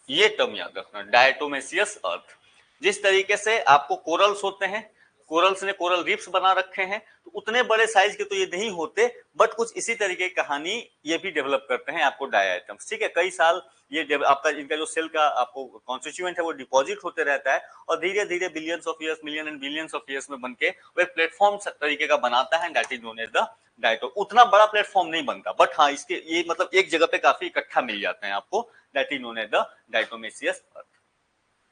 ये टर्म याद रखना, डायटोमेसियस अर्थ। जिस तरीके से आपको कोरल्स होते हैं, कोरल्स ने कोरल रीफ्स बना रखे हैं, तो उतने बड़े साइज के तो ये नहीं होते, बट कुछ इसी तरीके की कहानी ये भी डेवलप करते हैं आपको डायटम्स। ठीक है, कई साल ये आपका इनका जो सेल का आपको कॉन्स्टिट्यूएंट है वो डिपॉजिट होते रहता है, और धीरे धीरे billions of years, million and billions of years में बनके वो एक प्लेटफॉर्म तरीके का बनाता है, that is known as the diatom. उतना बड़ा प्लेटफॉर्म नहीं बनता, बट हाँ इसके ये मतलब एक जगह पे काफी इकट्ठा मिल जाते हैं आपको, that is known as the diatomaceous earth.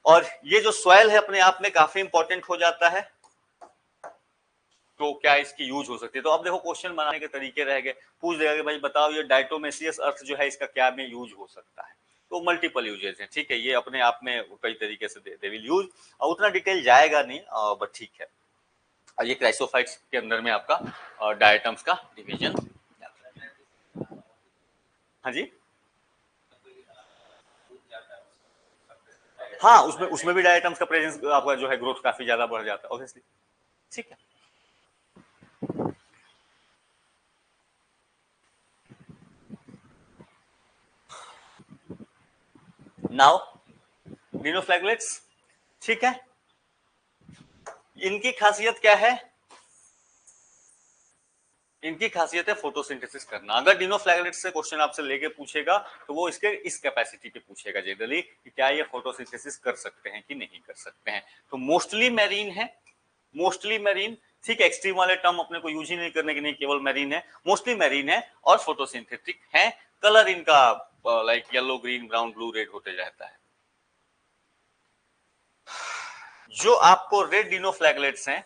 और ये जो सॉइल है अपने आप में काफी इंपॉर्टेंट हो जाता है, तो क्या इसकी यूज हो सकती है। तो अब देखो क्वेश्चन बनाने के तरीके रह गए, पूछ देगा कि भाई बताओ ये डायटोमेसियस अर्थ जो है इसका क्या में यूज हो सकता है। तो मल्टीपल यूजेस हैं, ठीक है, ये अपने आप में कई तरीके से दे विल यूज, और उतना डिटेल जाएगा नहीं, बट ठीक है। ये क्राइसोफाइट्स के अंदर में आपका डायटम्स का डिवीजन। हाँ जी, हाँ उसमें भी डायटम्स का प्रेजेंस आपका जो है ग्रोथ काफी ज्यादा बढ़ जाता है ऑब्वियसली। ठीक है, नाउ डिनोफ्लैगलेट्स। ठीक है, इनकी खासियत क्या है, इनकी खासियत है फोटोसिंथेसिस करना। अगर डिनोफ्लैगलेट्स से क्वेश्चन आपसे लेके पूछेगा तो वो इसके इस कैपेसिटी पे पूछेगा जनरली, कि क्या ये फोटोसिंथेसिस कर सकते हैं कि नहीं कर सकते हैं। तो मोस्टली मैरीन है, मोस्टली मैरीन। ठीक है, एक्सट्रीम वाले टर्म अपने को यूज ही नहीं करने के, नहीं केवल मैरीन है, मोस्टली मैरीन है और फोटोसिंथेटिक है। कलर इनका like yellow, green, brown, blue, red होते रहता है। जो आपको रेड डिनोफ्लैगलेट्स हैं,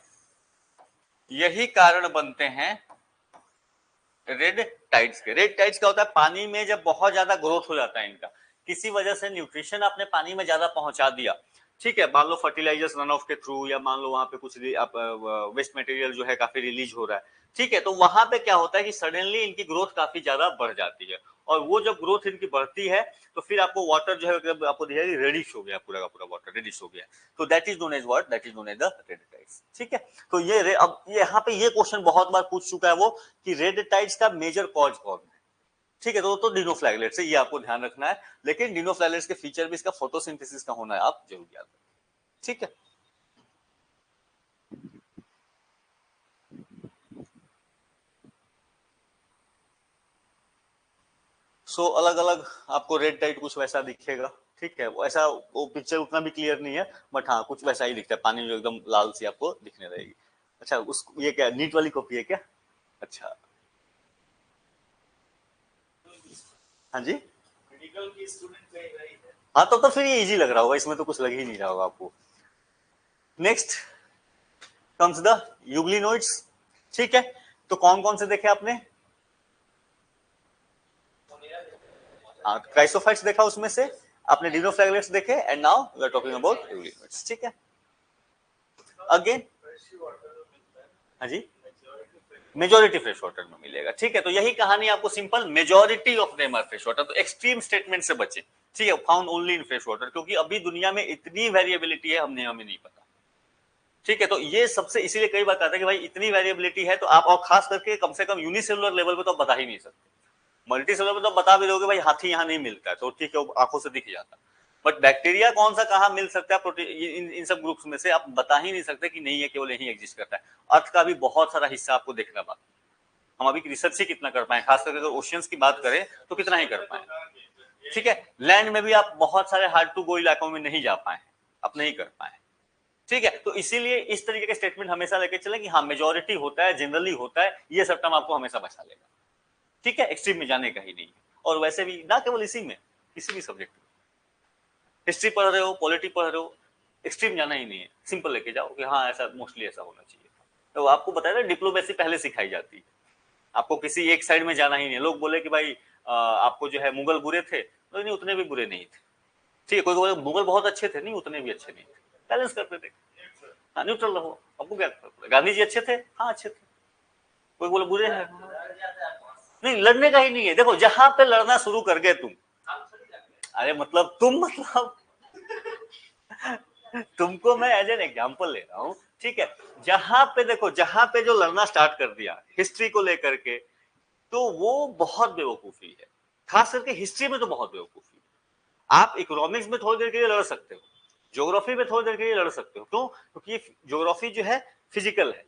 यही कारण बनते हैं रेड टाइड्स के। रेड टाइड्स क्या होता है, पानी में जब बहुत ज्यादा ग्रोथ हो जाता है इनका, किसी वजह से न्यूट्रिशन आपने पानी में ज्यादा पहुंचा दिया, ठीक है, मान लो फर्टिलाइजर्स रन ऑफ के थ्रू, या मान लो वहां पे कुछ वेस्ट मटेरियल जो है काफी रिलीज हो रहा है, ठीक है, तो वहां पे क्या होता है कि सडनली इनकी ग्रोथ काफी ज्यादा बढ़ जाती है, और वो जब ग्रोथ इनकी बढ़ती है तो फिर आपको वाटर जो है आपको दिखेगा रेडिश हो गया, पूरा का पूरा वाटर रेडिश हो गया। तो that is known as what, that is known as the red tides. ठीक है, तो ये अब यहाँ पे ये क्वेश्चन बहुत बार पूछ चुका है वो, कि रेड टाइड्स का मेजर कॉज कौन है। ठीक है, तो डिनोफ्लैगलेट्स है, ये आपको ध्यान रखना है, लेकिन डिनोफ्लैगलेट्स के फीचर भी इसका फोटोसिंथेसिस का होना है, आप जरूर याद रखें। ठीक है, सो अलग अलग आपको रेड टाइड कुछ वैसा दिखेगा। ठीक है, वो ऐसा वो पिक्चर उतना भी क्लियर नहीं है, बट हाँ कुछ वैसा ही दिखता है, पानी में एकदम लाल सी आपको दिखने रहेगी। अच्छा, उस ये क्या नीट वाली कॉपी है क्या? अच्छा, हाँ जी, मेडिकल की स्टूडेंट कहीं रही है। हाँ तो फिर ये इजी लग रहा होगा, इसमें तो कुछ लग ही नहीं रहा होगा आपको। Next comes the euglenoids. ठीक है, तो कौन कौन से देखे आपने? क्राइसोफाइट्स देखा, उसमें से आपने डिनोफ्लैगलेट्स देखे, and now we are talking about euglenoids. ठीक है, अगेन हाँ जी, मेजोरिटी फ्रेश वाटर में मिलेगा। ठीक है, तो यही कहानी आपको simple, majority of them are fresh water. तो एक्सट्रीम स्टेटमेंट से बचे, ठीक है, found only in fresh water, क्योंकि अभी दुनिया में इतनी वेरिएबिलिटी है, हमें नहीं पता। ठीक है, तो ये सबसे इसीलिए कई बार कहते हैं कि भाई इतनी वेरिएबिलिटी है, तो आप और खास करके कम से कम यूनिसेलुलर लेवल पे तो बता ही नहीं सकते। मल्टी सेलुलर में तो बता भी दोगे भाई हाथी यहाँ नहीं मिलता है, तो ठीक है, आंखों से दिख जाता, बट बैक्टीरिया कौन सा कहाँ मिल सकता है प्रोटीन, इन सब ग्रुप्स में से आप बता ही नहीं सकते कि नहीं है, केवल यही एग्जिस्ट करता है। अर्थ का भी बहुत सारा हिस्सा आपको देखना बाकी। हम अभी रिसर्च ही कितना कर पाए, खास करके अगर ओशियंस की बात करें तो कितना ही कर पाए। ठीक है, लैंड में भी आप बहुत सारे हार्ड टू गो इलाकों में नहीं जा पाए, आप नहीं कर पाए। ठीक है, तो इसीलिए इस तरीके के स्टेटमेंट हमेशा लेके चले कि हाँ मेजोरिटी होता है, जनरली होता है, ये सब टर्म आपको हमेशा बचा लेगा। ठीक है, एक्सट्रीम में जाने का ही नहीं है। और वैसे भी ना केवल इसी में, किसी भी सब्जेक्ट में, हिस्ट्री पढ़ रहे हो, पॉलिटी पढ़ रहे हो, एक्सट्रीम जाना ही नहीं है, सिंपल लेके जाओ कि हाँ ऐसा मोस्टली ऐसा होना चाहिए। तो आपको बताया ना डिप्लोमेसी पहले सिखाई जाती है, आपको किसी एक साइड में जाना ही नहीं। लोग बोले कि भाई आपको जो है मुगल बुरे थे, तो नहीं उतने भी बुरे नहीं थे। ठीक है, कोई बोले मुगल बहुत अच्छे थे, नहीं उतने भी अच्छे नहीं थे, बैलेंस करते थे। हाँ न्यूट्रल रहो, आपको क्या गांधी जी अच्छे थे, हाँ अच्छे थे, कोई बोले बुरे हैं, नहीं लड़ने का ही नहीं है। देखो जहां पे लड़ना शुरू कर गए तुम, अरे मतलब तुम मतलब तुमको मैं एज एन एग्जांपल ले रहा हूं। ठीक है, जहां पे देखो, जहां पे जो लड़ना स्टार्ट कर दिया हिस्ट्री को लेकर के, तो वो बहुत बेवकूफी है। खास करके हिस्ट्री में तो बहुत बेवकूफी है। आप इकोनॉमिक्स में थोड़ी देर के लिए लड़ सकते हो, ज्योग्राफी में थोड़ी देर के लिए लड़ सकते हो, क्यों? क्योंकि ज्योग्राफी जो है फिजिकल है,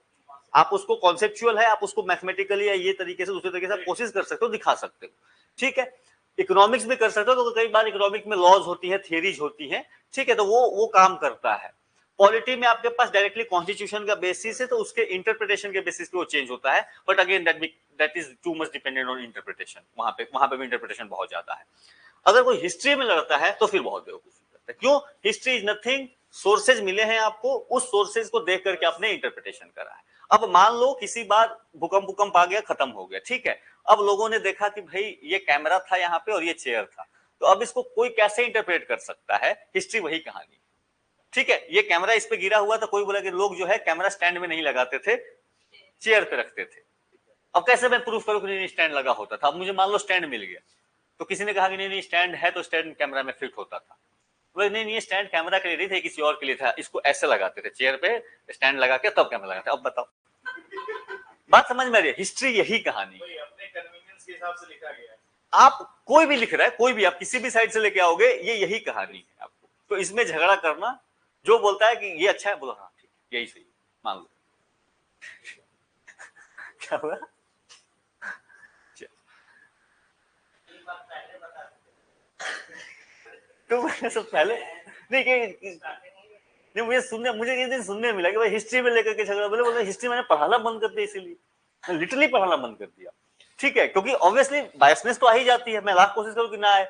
आप उसको कॉन्सेप्चुअल है, आप उसको मैथमेटिकली या ये तरीके से दूसरे तरीके से आप कोशिश कर सकते हो, दिखा सकते हो। ठीक है, इकोनॉमिक्स भी कर सकते हो, तो कई बार इकोनॉमिक्स में लॉज होती है, थियरीज होती है। ठीक है, तो वो काम करता है। पॉलिटी में आपके पास डायरेक्टली कॉन्स्टिट्यूशन का बेसिस है, तो उसके इंटरप्रिटेशन के बेसिस पे वो चेंज होता है। But again that is too much dependent on interpretation, वहां पे भी इंटरप्रिटेशन बहुत ज्यादा है। अगर कोई हिस्ट्री में लड़ता है तो फिर बहुत बेवकूफी करता है। क्यों? हिस्ट्री इज नथिंग, सोर्सेज मिले हैं आपको, उस सोर्सेज को देख करके आपने इंटरप्रिटेशन करा है। अब मान लो किसी बार भूकंप आ गया, खत्म हो गया, ठीक है, अब लोगों ने देखा कि भाई ये कैमरा था यहाँ पे और ये चेयर था, तो अब इसको कोई कैसे इंटरप्रेट कर सकता है? हिस्ट्री वही कहानी। ठीक है, ये कैमरा इस पे गिरा हुआ था, कोई बोला कि लोग जो है कैमरा स्टैंड में नहीं लगाते थे, चेयर पे रखते थे। अब कैसे मैं प्रूफ करूं कि नहीं स्टैंड लगा होता था? अब मुझे मान लो स्टैंड मिल गया, तो किसी ने कहा कि नहीं स्टैंड है, तो स्टैंड कैमरा में फिट होता था। बोले नहीं ये स्टैंड कैमरा के लिए नहीं थे, किसी और के लिए था, इसको ऐसे लगाते थे, चेयर पे स्टैंड लगा के तब कैमरा लगाते। अब बताओ, बात समझ में आ रही है? हिस्ट्री यही कहानी, अपने कन्वीनियंस के हिसाब से लिखा गया है। आप कोई भी लिख रहा है, कोई भी आप किसी भी साइड से लेके आओगे, ये यही कहानी है आपको। तो इसमें झगड़ा करना, जो बोलता है कि ये अच्छा है, बोलो हाँ ठीक है यही सही, मान लो। क्या हुआ? तो मैंने सब पहले नहीं कि नहीं, मुझे ये दिन सुनने मिला कि भाई हिस्ट्री में लेकर के झगड़ा। बोले हिस्ट्री मैंने पढ़ाना बंद कर दिया, इसीलिए लिटरली पढ़ाना बंद कर दिया। ठीक है, क्योंकि ऑब्वियसली बायसनेस तो आ ही जाती है, मैं लाख कोशिश करूं कि ना आए,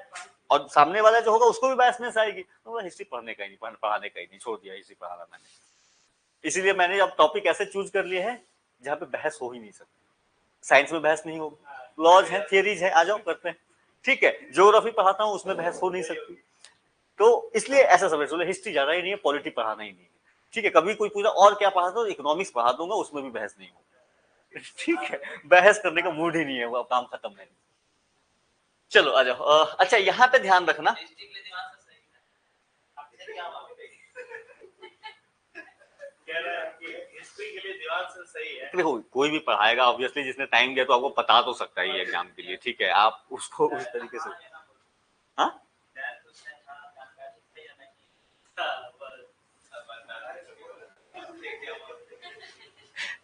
और सामने वाला जो होगा उसको भी बायसनेस आएगी, तो हिस्ट्री पढ़ने का ही नहीं, पढ़ाने का ही नहीं, छोड़ दिया हिस्ट्री पढ़ाना मैंने। इसीलिए मैंने अब टॉपिक ऐसे चूज कर लिए हैं जहां पे बहस हो ही नहीं सकती। साइंस में बहस नहीं होगी, लॉज है, थियरीज है, आ जाओ करते हैं। ठीक है, ज्योग्राफी पढ़ाता हूं, उसमें बहस हो नहीं सकती, तो इसलिए ऐसा सब्जेक्ट हिस्ट्री ज्यादा ही नहीं है, पॉलिटी पढ़ाना ही नहीं है। ठीक है, कभी कोई पूछा और क्या पढ़ा, तो इकोनॉमिक्स पढ़ा दूंगा, उसमें भी बहस नहीं होगी। ठीक है, बहस करने का मूड ही नहीं है, वो काम खत्म है। चलो आ जाओ। अच्छा यहाँ पे ध्यान रखना, देखो कोई भी पढ़ाएगा ऑब्वियसली, जिसने टाइम दिया तो आपको पता तो सकता ही है एग्जाम के लिए। ठीक है, आप उसको उस तरीके से, हाँ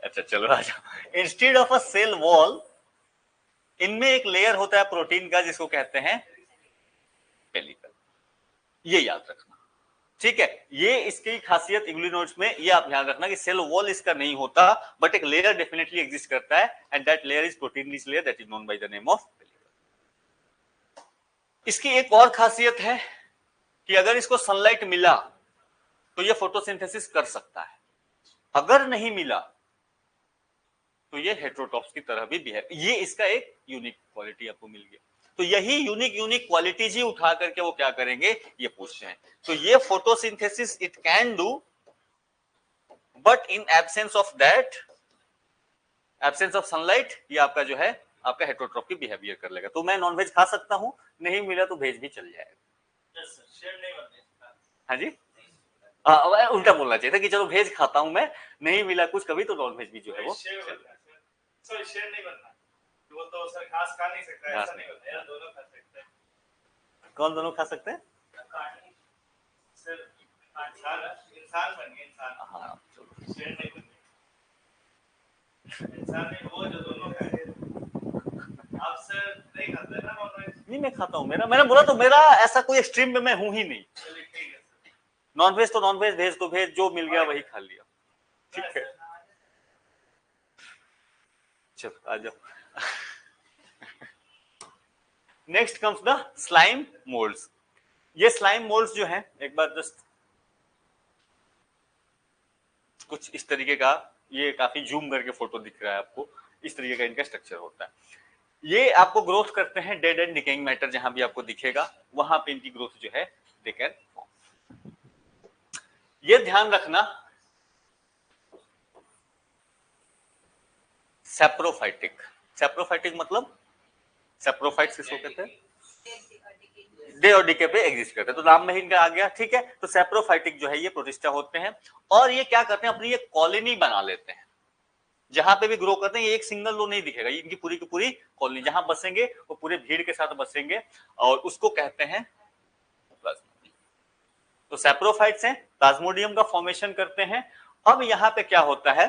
अच्छा चलो आ जाओ। Instead of a cell wall, इनमें एक लेयर होता है प्रोटीन का जिसको कहते हैं पेलिकल, ये याद रखना। ठीक है, ये इसकी खासियत इंग्लिश नोट्स में, ये आप ध्यान रखना कि सेल वॉल इसका नहीं होता, बट एक लेयर डेफिनेटली एग्जिस्ट करता है, and that layer is protein rich layer that is known by the name of pellicle. इसकी एक और खासियत है कि अगर इसको सनलाइट मिला तो ये फोटोसिंथेसिस कर सकता है, अगर नहीं मिला तो ये हेटेरोट्रॉप्स की तरह भी बिहेव। ये इसका एक यूनिक क्वालिटी आपको मिल गया। तो यही यूनिक क्वालिटीज ही उठा करके वो क्या करेंगे, ये पूछते हैं। तो ये photosynthesis it can do, but in absence of that, absence of sunlight, ये आपका जो है आपका हेटेरोट्रॉप की बिहेवियर कर लेगा। तो मैं नॉनवेज खा सकता हूं, नहीं मिला तो वेज भी चल जाएगा। हाँ जी, उल्टा बोलना चाहिए था कि चलो वेज खाता हूं मैं, नहीं मिला कुछ कभी तो नॉन वेज भी जो है वो शेयर नहीं बनना, वो तो सर घास खा नहीं सकता, ऐसा नहीं होता यार, दोनों खा सकते हैं। कौन दोनों खा सकते हैं? सर इंसान बन गए, इंसान। हाँ चलो, शेयर नहीं बनने, इंसान नहीं, वो जो दोनों खाए। आप सर नहीं खाते ना नॉनवेज? नहीं मैं खाता हूँ, मैंने बोला तो मेरा ऐसा कोई एक्सट्रीम में मैं हूं ही नहीं। चलिए ठीक है सर। नॉनवेज तो नॉनवेज, वेज तो वेज, जो मिल गया वही खा लिया। ठीक है, चलो आ जाओ। Next comes the slime moulds. ये स्लाइम मोल्ड्स जो है, एक बार जस्ट कुछ इस तरीके का, ये काफी जूम करके फोटो दिख रहा है आपको, इस तरीके का इनका स्ट्रक्चर होता है। ये आपको ग्रोथ करते हैं डेड एंड डिकेइंग मैटर, जहां भी आपको दिखेगा वहां पे इनकी ग्रोथ जो है दे कैन फॉर्म। ये ध्यान रखना, सेप्रोफाइटिक, सेप्रोफाइटिक मतलब सेप्रोफाइट्स किसको कहते हैं, डे और डीके पे एग्जिस्ट करते हैं, तो नाम में ही इनका आ गया। ठीक है, तो सेप्रोफाइटिक जो है ये प्रोटिस्टा होते हैं, और ये क्या करते हैं, अपनी ये कॉलोनी बना लेते हैं। जहां पे भी ग्रो करते हैं, ये एक सिंगल लो नहीं दिखेगा, ये इनकी पूरी की पूरी कॉलोनी, जहां बसेंगे वो पूरे भीड़ के साथ बसेंगे, और उसको कहते हैं प्लाज्मोडियम। तो सेप्रोफाइट्स हैं, प्लाज्मोडियम का फॉर्मेशन करते हैं। अब यहाँ पे क्या होता है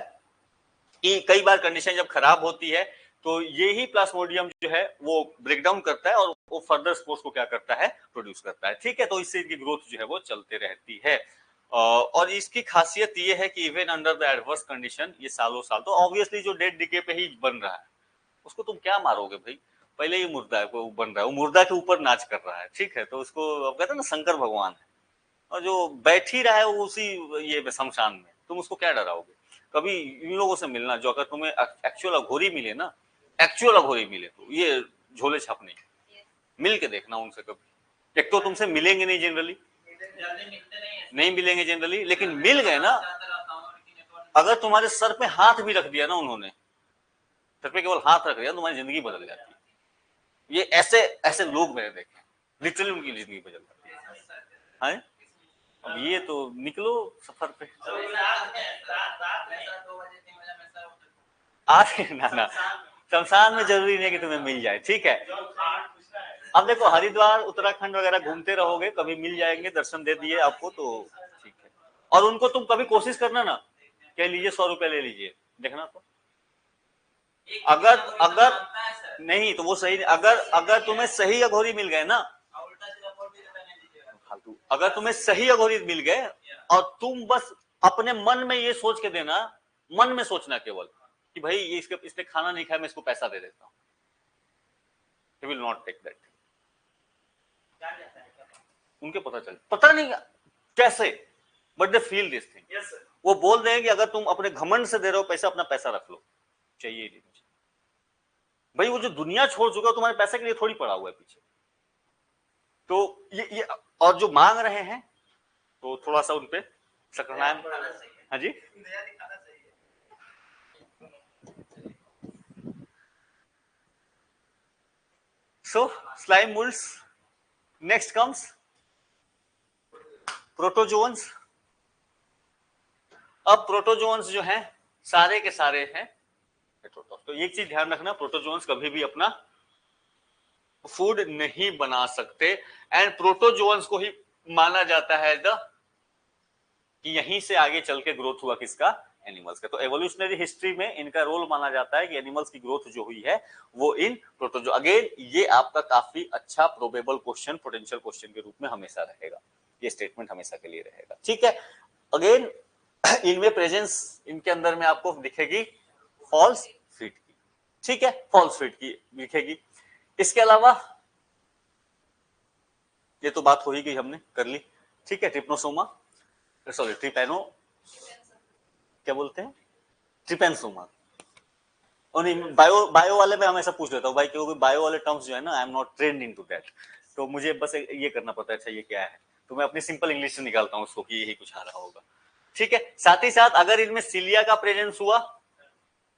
कि कई बार कंडीशन जब खराब होती है तो ये ही प्लाज्मोडियम जो है वो ब्रेक डाउन करता है, और वो फर्दर स्पोर्स को क्या करता है, प्रोड्यूस करता है। ठीक है, तो इससे इनकी ग्रोथ जो है वो चलते रहती है। और इसकी खासियत ये है कि even under the adverse condition ये सालों साल, तो ऑब्वियसली जो डेड डिके पे ही बन रहा है उसको तुम क्या मारोगे भाई, पहले ही मुर्दा है वो बन रहा है, वो मुर्दा के ऊपर नाच कर रहा है। ठीक है, तो उसको अब कहते हैं ना शंकर भगवान है, और जो बैठ ही रहा है वो उसी ये शमशान में, तुम उसको क्या डराओगे। कभी इन लोगों से मिलना, जो अगर तुम्हें एक्चुअल अघोरी मिले ना, एक्चुअल अघोरी मिले, तो ये झोले छाप नहीं, मिल के देखना उनसे कभी। एक तो तुमसे मिलेंगे नहीं जनरली, नहीं मिलेंगे जनरली, लेकिन मिल गए ना, अगर तुम्हारे सर पे हाथ भी रख दिया ना उन्होंने, सर पे केवल हाथ रख दिया, तुम्हारी जिंदगी बदल जाती है। ये ऐसे ऐसे लोग मैंने देखे, लिटरली उनकी जिंदगी बदल जाती है। अब ये तो निकलो सफर पे, आज ना शमशान में जरूरी नहीं है कि तुम्हें मिल जाए। ठीक है, अब देखो हरिद्वार उत्तराखंड वगैरह घूमते रहोगे, कभी मिल जाएंगे, दर्शन दे दिए आपको तो ठीक है। और उनको तुम कभी कोशिश करना ना, कह लीजिए 100 रुपए ले लीजिए, देखना तो अगर अगर नहीं तो वो सही, अगर तुम्हें सही अघोरी मिल गए ना, अगर तुम्हें सही अघोरी मिल गए और तुम बस अपने मन में ये सोच के देना, मन में सोचना केवल कि भाई ये इसने खाना नहीं खाया, मैं इसको पैसा दे देता हूं, he will not take that। उनके पता नहीं कैसे, but they feel this thing. वो बोल रहे हैं कि अगर तुम अपने घमंड से दे रहे हो पैसा, अपना पैसा रख लो, चाहिए नहीं मुझे भाई, वो जो दुनिया छोड़ चुका है तुम्हारे पैसे के लिए थोड़ी पड़ा हुआ है पीछे। तो ये और जो मांग रहे हैं तो थोड़ा सा उनपे सकरायन। हाँ जी, so slime moulds. Next comes protozoans. अब प्रोटोजोन्स जो हैं सारे के सारे हैं हेटेरोट्रॉफ। तो एक चीज ध्यान रखना, प्रोटोजोन्स कभी भी अपना फूड नहीं बना सकते, एंड प्रोटोजोन्स को ही माना जाता है कि यहीं से आगे चल के ग्रोथ हुआ किसका, एनिमल्स का। तो एवोल्यूशनरी हिस्ट्री में इनका रोल माना जाता है कि एनिमल्स की ग्रोथ जो हुई है वो इन प्रोटोजो। अगेन ये आपका काफी अच्छा प्रोबेबल क्वेश्चन, पोटेंशियल क्वेश्चन के रूप में हमेशा रहेगा, ये स्टेटमेंट हमेशा के लिए रहेगा। ठीक है, अगेन इनमें प्रेजेंस इनके अंदर में आपको दिखेगी फॉल्स फीट की। ठीक है, फॉल्स फीट की दिखेगी। इसके अलावा ये तो बात हो ही गई, हमने कर ली। ठीक है, ट्रिप्नोसोमा, सॉरी ट्रिपेनो, क्या बोलते हैं, ट्रिपेनसोमा। और बायो वाले में हमेशा पूछ लेता हूँ भाई, क्योंकि बायो वाले टर्म्स जो है ना, I am not trained into that, तो मुझे बस ये करना पड़ता है अच्छा ये क्या है, तो मैं अपनी सिंपल इंग्लिश से निकालता हूँ उसको कि यही कुछ आ रहा होगा। ठीक है, साथ ही साथ अगर इनमें सिलिया का प्रेजेंस हुआ,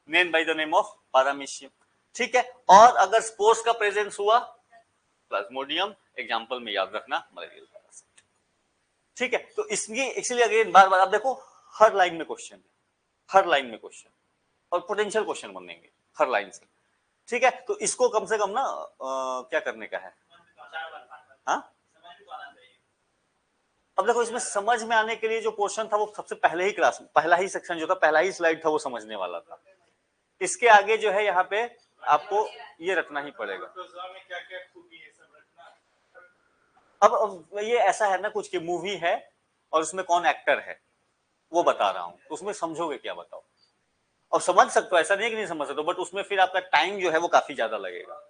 name by the name of paramecium. ठीक है, और अगर स्पोर्स का प्रेजेंस हुआ, प्लाज्मोडियम, एग्जांपल में याद रखना मलेरियल पैरासाइट। ठीक है, तो इसलिए अगेन बार बार आप देखो हर लाइन में क्वेश्चन है, हर लाइन में क्वेश्चन, और पोटेंशियल क्वेश्चन बनेंगे हर लाइन से। ठीक है, तो इसको कम से कम ना क्या करने का है, हाँ। अब देखो इसमें समझ में आने के लिए जो पोर्शन था वो सबसे पहले ही सेक्शन जो था, पहला ही स्लाइड था, वो समझने वाला था। इसके आगे जो है यहाँ पे आपको ये रखना ही पड़ेगा। प्रोटोजोआ में क्या क्या खूबी है सब रखना। अब ये ऐसा है ना कुछ की मूवी है और उसमें कौन एक्टर है वो बता रहा हूँ, तो उसमें समझोगे क्या बताओ, और समझ सकते हो, ऐसा नहीं है कि नहीं समझ सकते हो, बट उसमें फिर आपका टाइम जो है वो काफी ज्यादा लगेगा,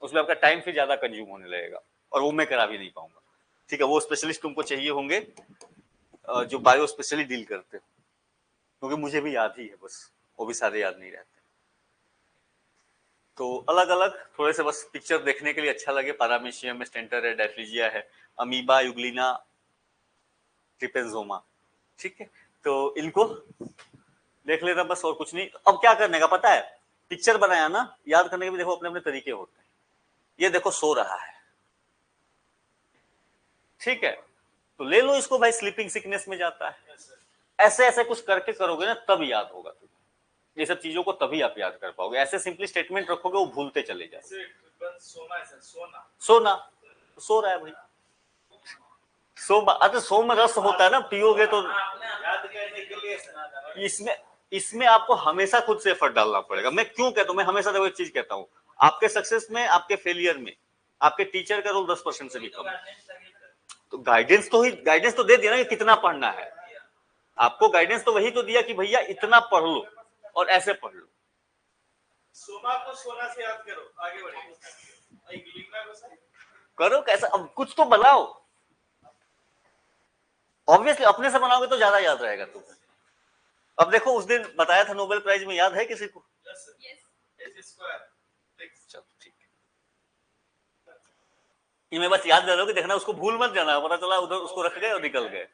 उसमें आपका टाइम फिर ज्यादा कंज्यूम होने लगेगा और वो मैं करा भी नहीं पाऊंगा। ठीक है, वो स्पेशलिस्ट तुमको चाहिए होंगे जो बायो स्पेशली डील करते हो, क्योंकि मुझे भी याद ही है, बस वो भी सारे याद नहीं रहते। तो अलग अलग थोड़े से बस पिक्चर देखने के लिए अच्छा लगे, पैरामीशियम, स्टेंटर है, डायफ्लीजिया है, अमीबा, युग्लिना, ट्रिपेजोमा। ठीक है, तो इनको देख लेना बस, और कुछ नहीं। अब क्या करने का पता है, पिक्चर बनाया ना, याद करने के भी देखो अपने अपने तरीके होते हैं। ये देखो सो रहा है, ठीक है, तो ले लो इसको भाई, स्लीपिंग सिकनेस में जाता है। ऐसे ऐसे कुछ करके करोगे ना तब याद होगा तुम्हें, ये सब चीजों को तभी आप याद कर पाओगे। ऐसे सिंपली स्टेटमेंट रखोगे वो भूलते चले जाओगे। सोना है सर, सोना सोना, सो रहा है भाई, अरे सो में रस होता है ना, पियोगे तो। याद करने के लिए इसमें इसमें आपको हमेशा खुद से एफर्ट डालना पड़ेगा। मैं क्यों कहता हूं, मैं हमेशा देखो एक चीज कहता हूं, आपके सक्सेस में, आपके फेलियर में आपके टीचर का रोल 10% से भी कम है। तो गाइडेंस तो दे दिया ना कि कितना पढ़ना है, आपको गाइडेंस तो वही तो दिया कि भैया इतना पढ़ लो और ऐसे पढ़ लो। सोना को सोना से याद करो, आगे बढ़ेंगे। करो कैसा, अब कुछ तो बनाओ, ऑब्वियसली अपने से बनाओगे तो ज्यादा याद रहेगा तुम्हें। अब देखो उस दिन बताया था नोबेल प्राइज में, याद है किसी को? चलो ठीक है, इन्हें बस याद दे दो कि देखना, उसको भूल मत जाना, पता चला उधर उसको रख गए और निकल गए।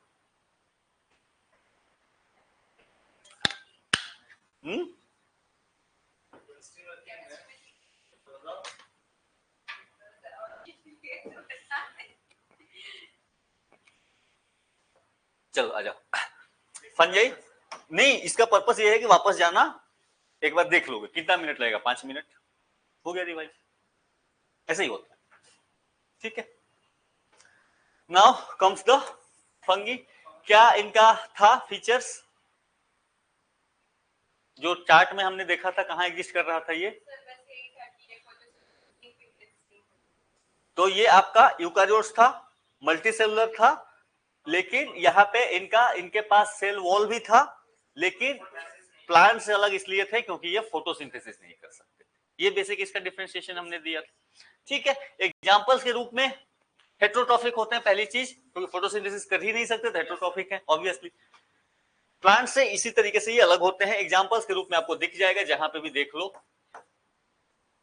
चलो आ जाओ फंजाई। नहीं, इसका पर्पस ये है कि वापस जाना, एक बार देख लोगे, कितना मिनट लगेगा, 5 मिनट, हो गया रिवाइज, ऐसे ही होता है। ठीक है, नाउ कम्स द फंगी। क्या इनका था फीचर्स, जो चार्ट में हमने देखा था, कहां एग्जिस्ट कर रहा था ये? तो ये आपका यूकारियोट्स था, मल्टीसेलुलर था, लेकिन यहाँ पे इनके पास सेल वॉल भी था, लेकिन प्लांट से अलग इसलिए थे क्योंकि ये फोटोसिंथेसिस नहीं कर सकते। ये बेसिक इसका डिफरेंशिएशन हमने दिया था। ठीक है, एग्जांपल्स के रूप में हेट्रोट्रॉफिक होते हैं, पहली चीज, क्योंकि फोटोसिंथेसिस कर ही नहीं सकते तो हेट्रोट्रॉफिक है ऑब्वियसली। प्लांट से इसी तरीके से ये अलग होते हैं, एग्जांपल्स के रूप में आपको दिख जाएगा, जहां पे भी देख लो।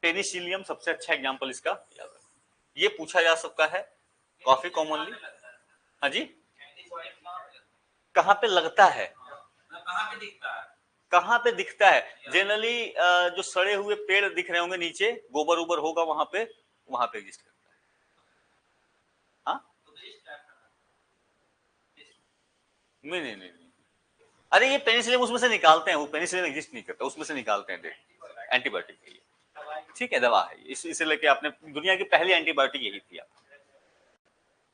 पेनिसिलियम सबसे अच्छा एग्जांपल इसका, ये पूछा जा सकता है काफी कॉमनली। हाँ जी, कहां पे लगता है, कहां पे दिखता है? जनरली जो सड़े हुए पेड़ दिख रहे होंगे नीचे, गोबर उबर होगा वहां पे एग्जिस्ट करता है। हाँ, नहीं, अरे ये पेनिसिलियम उसमें से निकालते हैं, वो पेनिसिलियम एग्जिस्ट नहीं करता, उसमें से निकालते हैं, एंटीबायोटिक है ये। ठीक है, दवा है, इसे लेके आपने, दुनिया की पहली एंटीबायोटिक यही थी,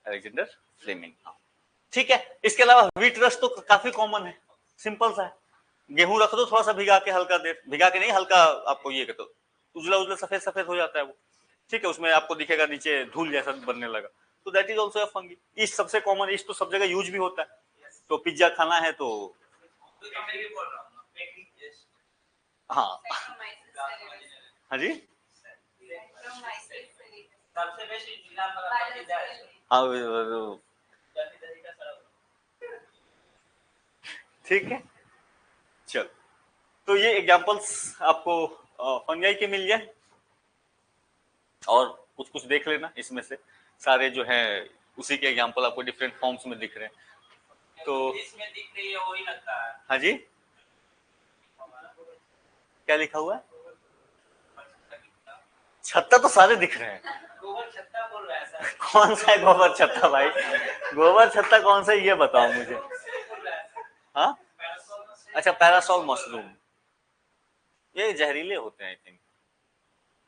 अलेक्जेंडर फ्लेमिंग। ठीक है, इसके अलावा व्हीट रस्ट तो काफी कॉमन है, सिंपल सा है। गेहूं रख दो थोड़ा सा भिगा के, हल्का देर भिगा के नहीं, हल्का आपको ये तो उजला उजला सफेद सफेद हो जाता है वो। ठीक है, उसमें आपको दिखेगा नीचे धूल जैसा बनने लगा, तो that is also fungi. East सबसे कॉमन, ईस्ट तो सब जगह यूज भी होता है, तो पिज्जा खाना है तो हाँ, हाँ जी, हाँ, ठीक है। चलो, तो ये एग्जांपल्स आपको फंगाई के मिल जाए, और कुछ कुछ देख लेना, इसमें से सारे जो है उसी के एग्जांपल आपको डिफरेंट फॉर्म्स में दिख रहे हैं। तो इसमें दिख रही है वही लगता है। हाँ जी, क्या लिखा हुआ है? छत्ता तो सारे दिख रहे हैं, गोबर छत्ता बोल रहा है सर। कौन सा है गोबर छत्ता भाई? गोबर छत्ता कौन सा, ये बताओ मुझे। हाँ, अच्छा, पैरासोल मशरूम, ये जहरीले होते हैं आई थिंक।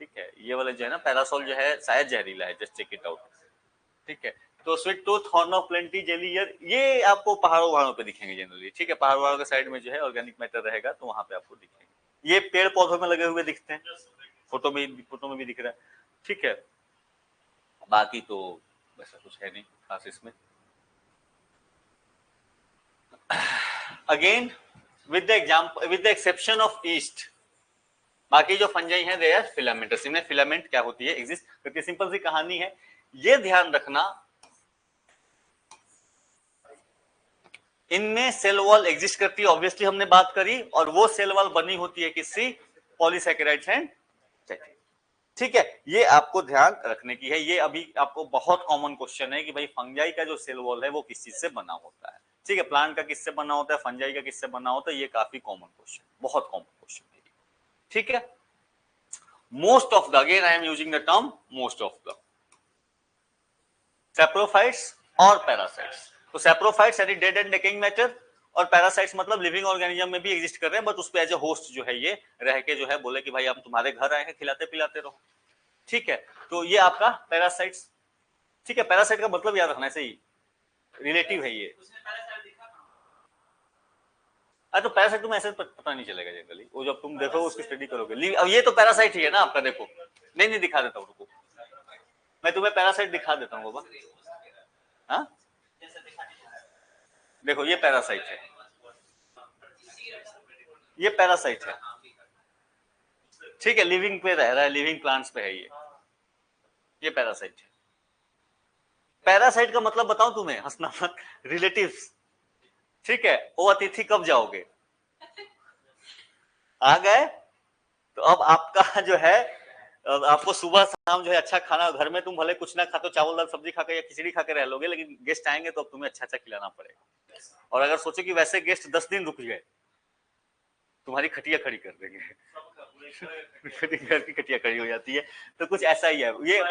ठीक है, ये वाला जो है ना पैरासोल जो है शायद जहरीला है, जस्ट चेक इट आउट। ठीक है, तो sweet tooth, horn of plenty, jelly ear, ये आपको पहाड़ों पे दिखेंगे जनरली। ठीक है, पहाड़ों के साइड में जो है ऑर्गेनिक मैटर रहेगा तो वहां पे आपको दिखेंगे। ये पेड़ पौधों में लगे हुए दिखते हैं। फोटो में भी दिख रहा है, ठीक है। बाकी तो वैसा कुछ है नहीं खास इसमें। Again with the exception of east, बाकी जो फंजाई हैं दे आर फिलामेंटस। इनमें फिलामेंट क्या होती है, एग्जिस्ट करती है। सिंपल सी कहानी है, ये ध्यान रखना इनमें सेल वॉल एग्जिस्ट करती है, ऑब्वियसली हमने बात करी, और वो सेल वॉल बनी होती है किससे, पॉलीसैकेराइड्स एंड चैटिन, ठीक है। ये आपको ध्यान रखने की है। ये अभी आपको बहुत कॉमन क्वेश्चन है कि भाई फंजाई का जो सेल वॉल है वो किस चीज से बना होता है, ठीक है। प्लांट का किससे बना होता है, फंजाई का किससे बना होता है, ये काफी कॉमन क्वेश्चन, बहुत कॉमन क्वेश्चन है, ठीक है। Most of the, again I am using the term most of the saprophytes और पैरासाइट्स। तो सैप्रोफाइट्स यानी डेड एंड डेकेइंग मैटर, और पैरासाइट्स मतलब लिविंग ऑर्गेनिज्म में भी एग्जिस्ट कर रहे हैं, बट उस पे एज ए होस्ट जो है ये रह के जो है बोले कि भाई हम तुम्हारे घर आए हैं, खिलाते पिलाते रहो, ठीक है। तो ये आपका पैरासाइट्स, ठीक है। पैरासाइट का मतलब याद रखना है, सही रिलेटिव है ये। तो पैरासाइट तुम्हें ऐसे पता नहीं चलेगा जनरली, वो जब तुम देखो उसकी स्टडी करोगे। अब ये तो पैरासाइट ही है ना आपका, देखो नहीं दिखा देता हूँ, रुको मैं तुम्हें पैरासाइट दिखा देता हूँ बाबा। हाँ देखो ये पैरासाइट है, ये पैरासाइट है, ठीक है। लिविंग पे रह रहा है, लिविंग प्लांट्स पे है ये पैरासाइट है। पैरासाइट का मतलब बताऊं तुम्हें, हंसना मत, रिलेटिव्स, ठीक है। ओ अतिथि कब जाओगे, आ गए तो अब आपका जो है, आपको सुबह शाम जो है अच्छा खाना, घर में तुम भले कुछ ना खाते हो, चावल दाल सब्जी खाकर या खिचड़ी खाकर रह लोगे, लेकिन गेस्ट आएंगे तो अब तुम्हें अच्छा अच्छा खिलाना पड़ेगा। और अगर सोचो कि वैसे गेस्ट 10 दिन रुक गए, तुम्हारी खटिया खड़ी कर देंगे, घर की खटिया खड़ी हो जाती है। तो कुछ ऐसा ही है ये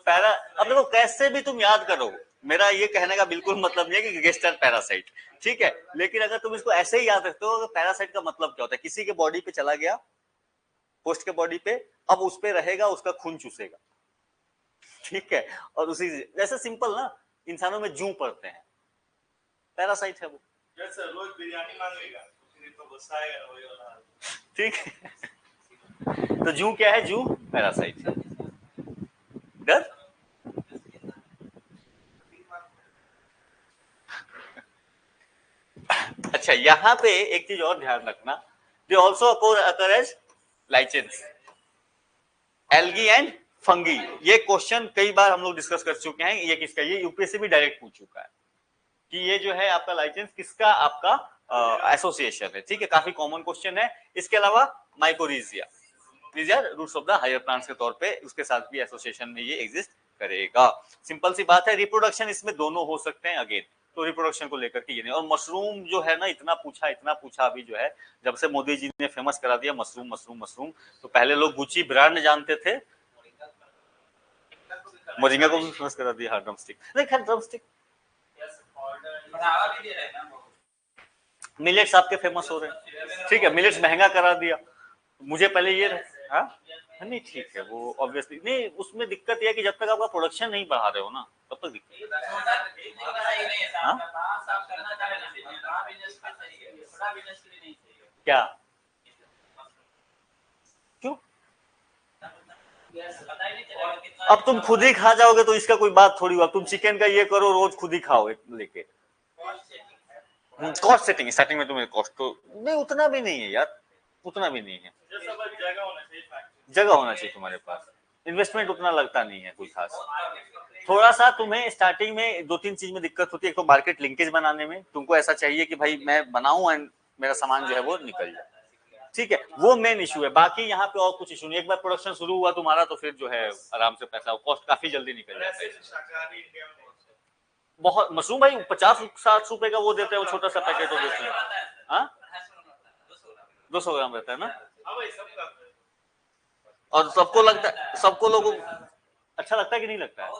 पैरा। अब देखो कैसे भी तुम याद करो, मेरा ये कहने का बिल्कुल मतलब नहीं है कि गेस्ट आर पैरासाइट, ठीक है। लेकिन अगर तुम इसको ऐसे ही याद रखते हो, पैरासाइट का मतलब क्या होता है, किसी के बॉडी पे चला गया, होस्ट के बॉडी पे, अब उस पे रहेगा, उसका खून चूसेगा, ठीक है। और उसी जैसे सिंपल ना, इंसानों में जू पड़ते हैं, पैरासाइट है वो, रोज बिरयानी मांगेगा तो गुस्सा आएगा, ठीक है। तो जू क्या है, जू पैरासाइट है। डर अच्छा, यहां पे एक चीज और ध्यान रखना, they also occur as lichens, algae and fungi. ये क्वेश्चन कई बार हम लोग डिस्कस कर चुके हैं, ये किसका, ये यूपीएससी भी डायरेक्ट पूछ चुका है कि ये जो है आपका लाइचेंस किसका, आपका एसोसिएशन है, ठीक है। काफी कॉमन क्वेश्चन है। इसके अलावा mycorrhiza, roots of the higher plants के तौर पे उसके साथ भी एसोसिएशन में ये एग्जिस्ट करेगा। सिंपल सी बात है, रिप्रोडक्शन इसमें दोनों हो सकते हैं अगेन, तो रिप्रोडक्शन को लेकर के ये नहीं। और मशरूम जो है ना, इतना पूछा अभी जो है, जब से मोदी जी ने फेमस करा दिया मशरूम मशरूम मशरूम, तो पहले लोग गुची ब्रांड जानते थे, मोरिंगा को भी फेमस करा दिया। हाँ ड्रमस्टिक, नहीं खैर ड्रमस्टिक, मिलेट्स आपके फेमस हो रहे हैं, ठीक है। मिलेट्स महंगा करा दिया, मुझे पहले ये, हाँ नहीं ठीक है, वो ऑब्वियसली नहीं, उसमें दिक्कत यह है कि जब तक आपका प्रोडक्शन नहीं बढ़ा रहे हो ना, तब तक दिक्कत। हाँ क्या, क्यों, अब तुम खुद ही खा जाओगे तो इसका कोई बात थोड़ी हुआ। तुम चिकन का ये करो, रोज खुद ही खाओ लेके, कॉस्ट सेटिंग, स्टार्टिंग में तुम्हें कॉस्ट तो नहीं, उतना भी नहीं है यार, उतना भी नहीं है, जगह होना चाहिए तुम्हारे पास, इन्वेस्टमेंट उतना लगता नहीं है कोई खास। थोड़ा सा तुम्हें स्टार्टिंग में 2-3 चीज में दिक्कत होती है। एक तो मार्केट लिंकेज बनाने में, तुमको ऐसा चाहिए कि भाई मैं बनाऊं एंड मेरा सामान जो है वो निकल जाए, ठीक है, वो मेन इशू है। बाकी यहाँ पे और कुछ इशू नहीं, एक बार प्रोडक्शन शुरू हुआ तुम्हारा तो फिर जो है आराम से पैसा, कॉस्ट काफी जल्दी निकल जाता है। बहुत मशरूम भाई 50-60 रुपए का वो देते हैं, वो छोटा सा पैकेट वो देते हैं, हाँ 200 ग्राम रहता है ना, और सबको लगता है, सबको लोगों अच्छा लगता है कि नहीं लगता है,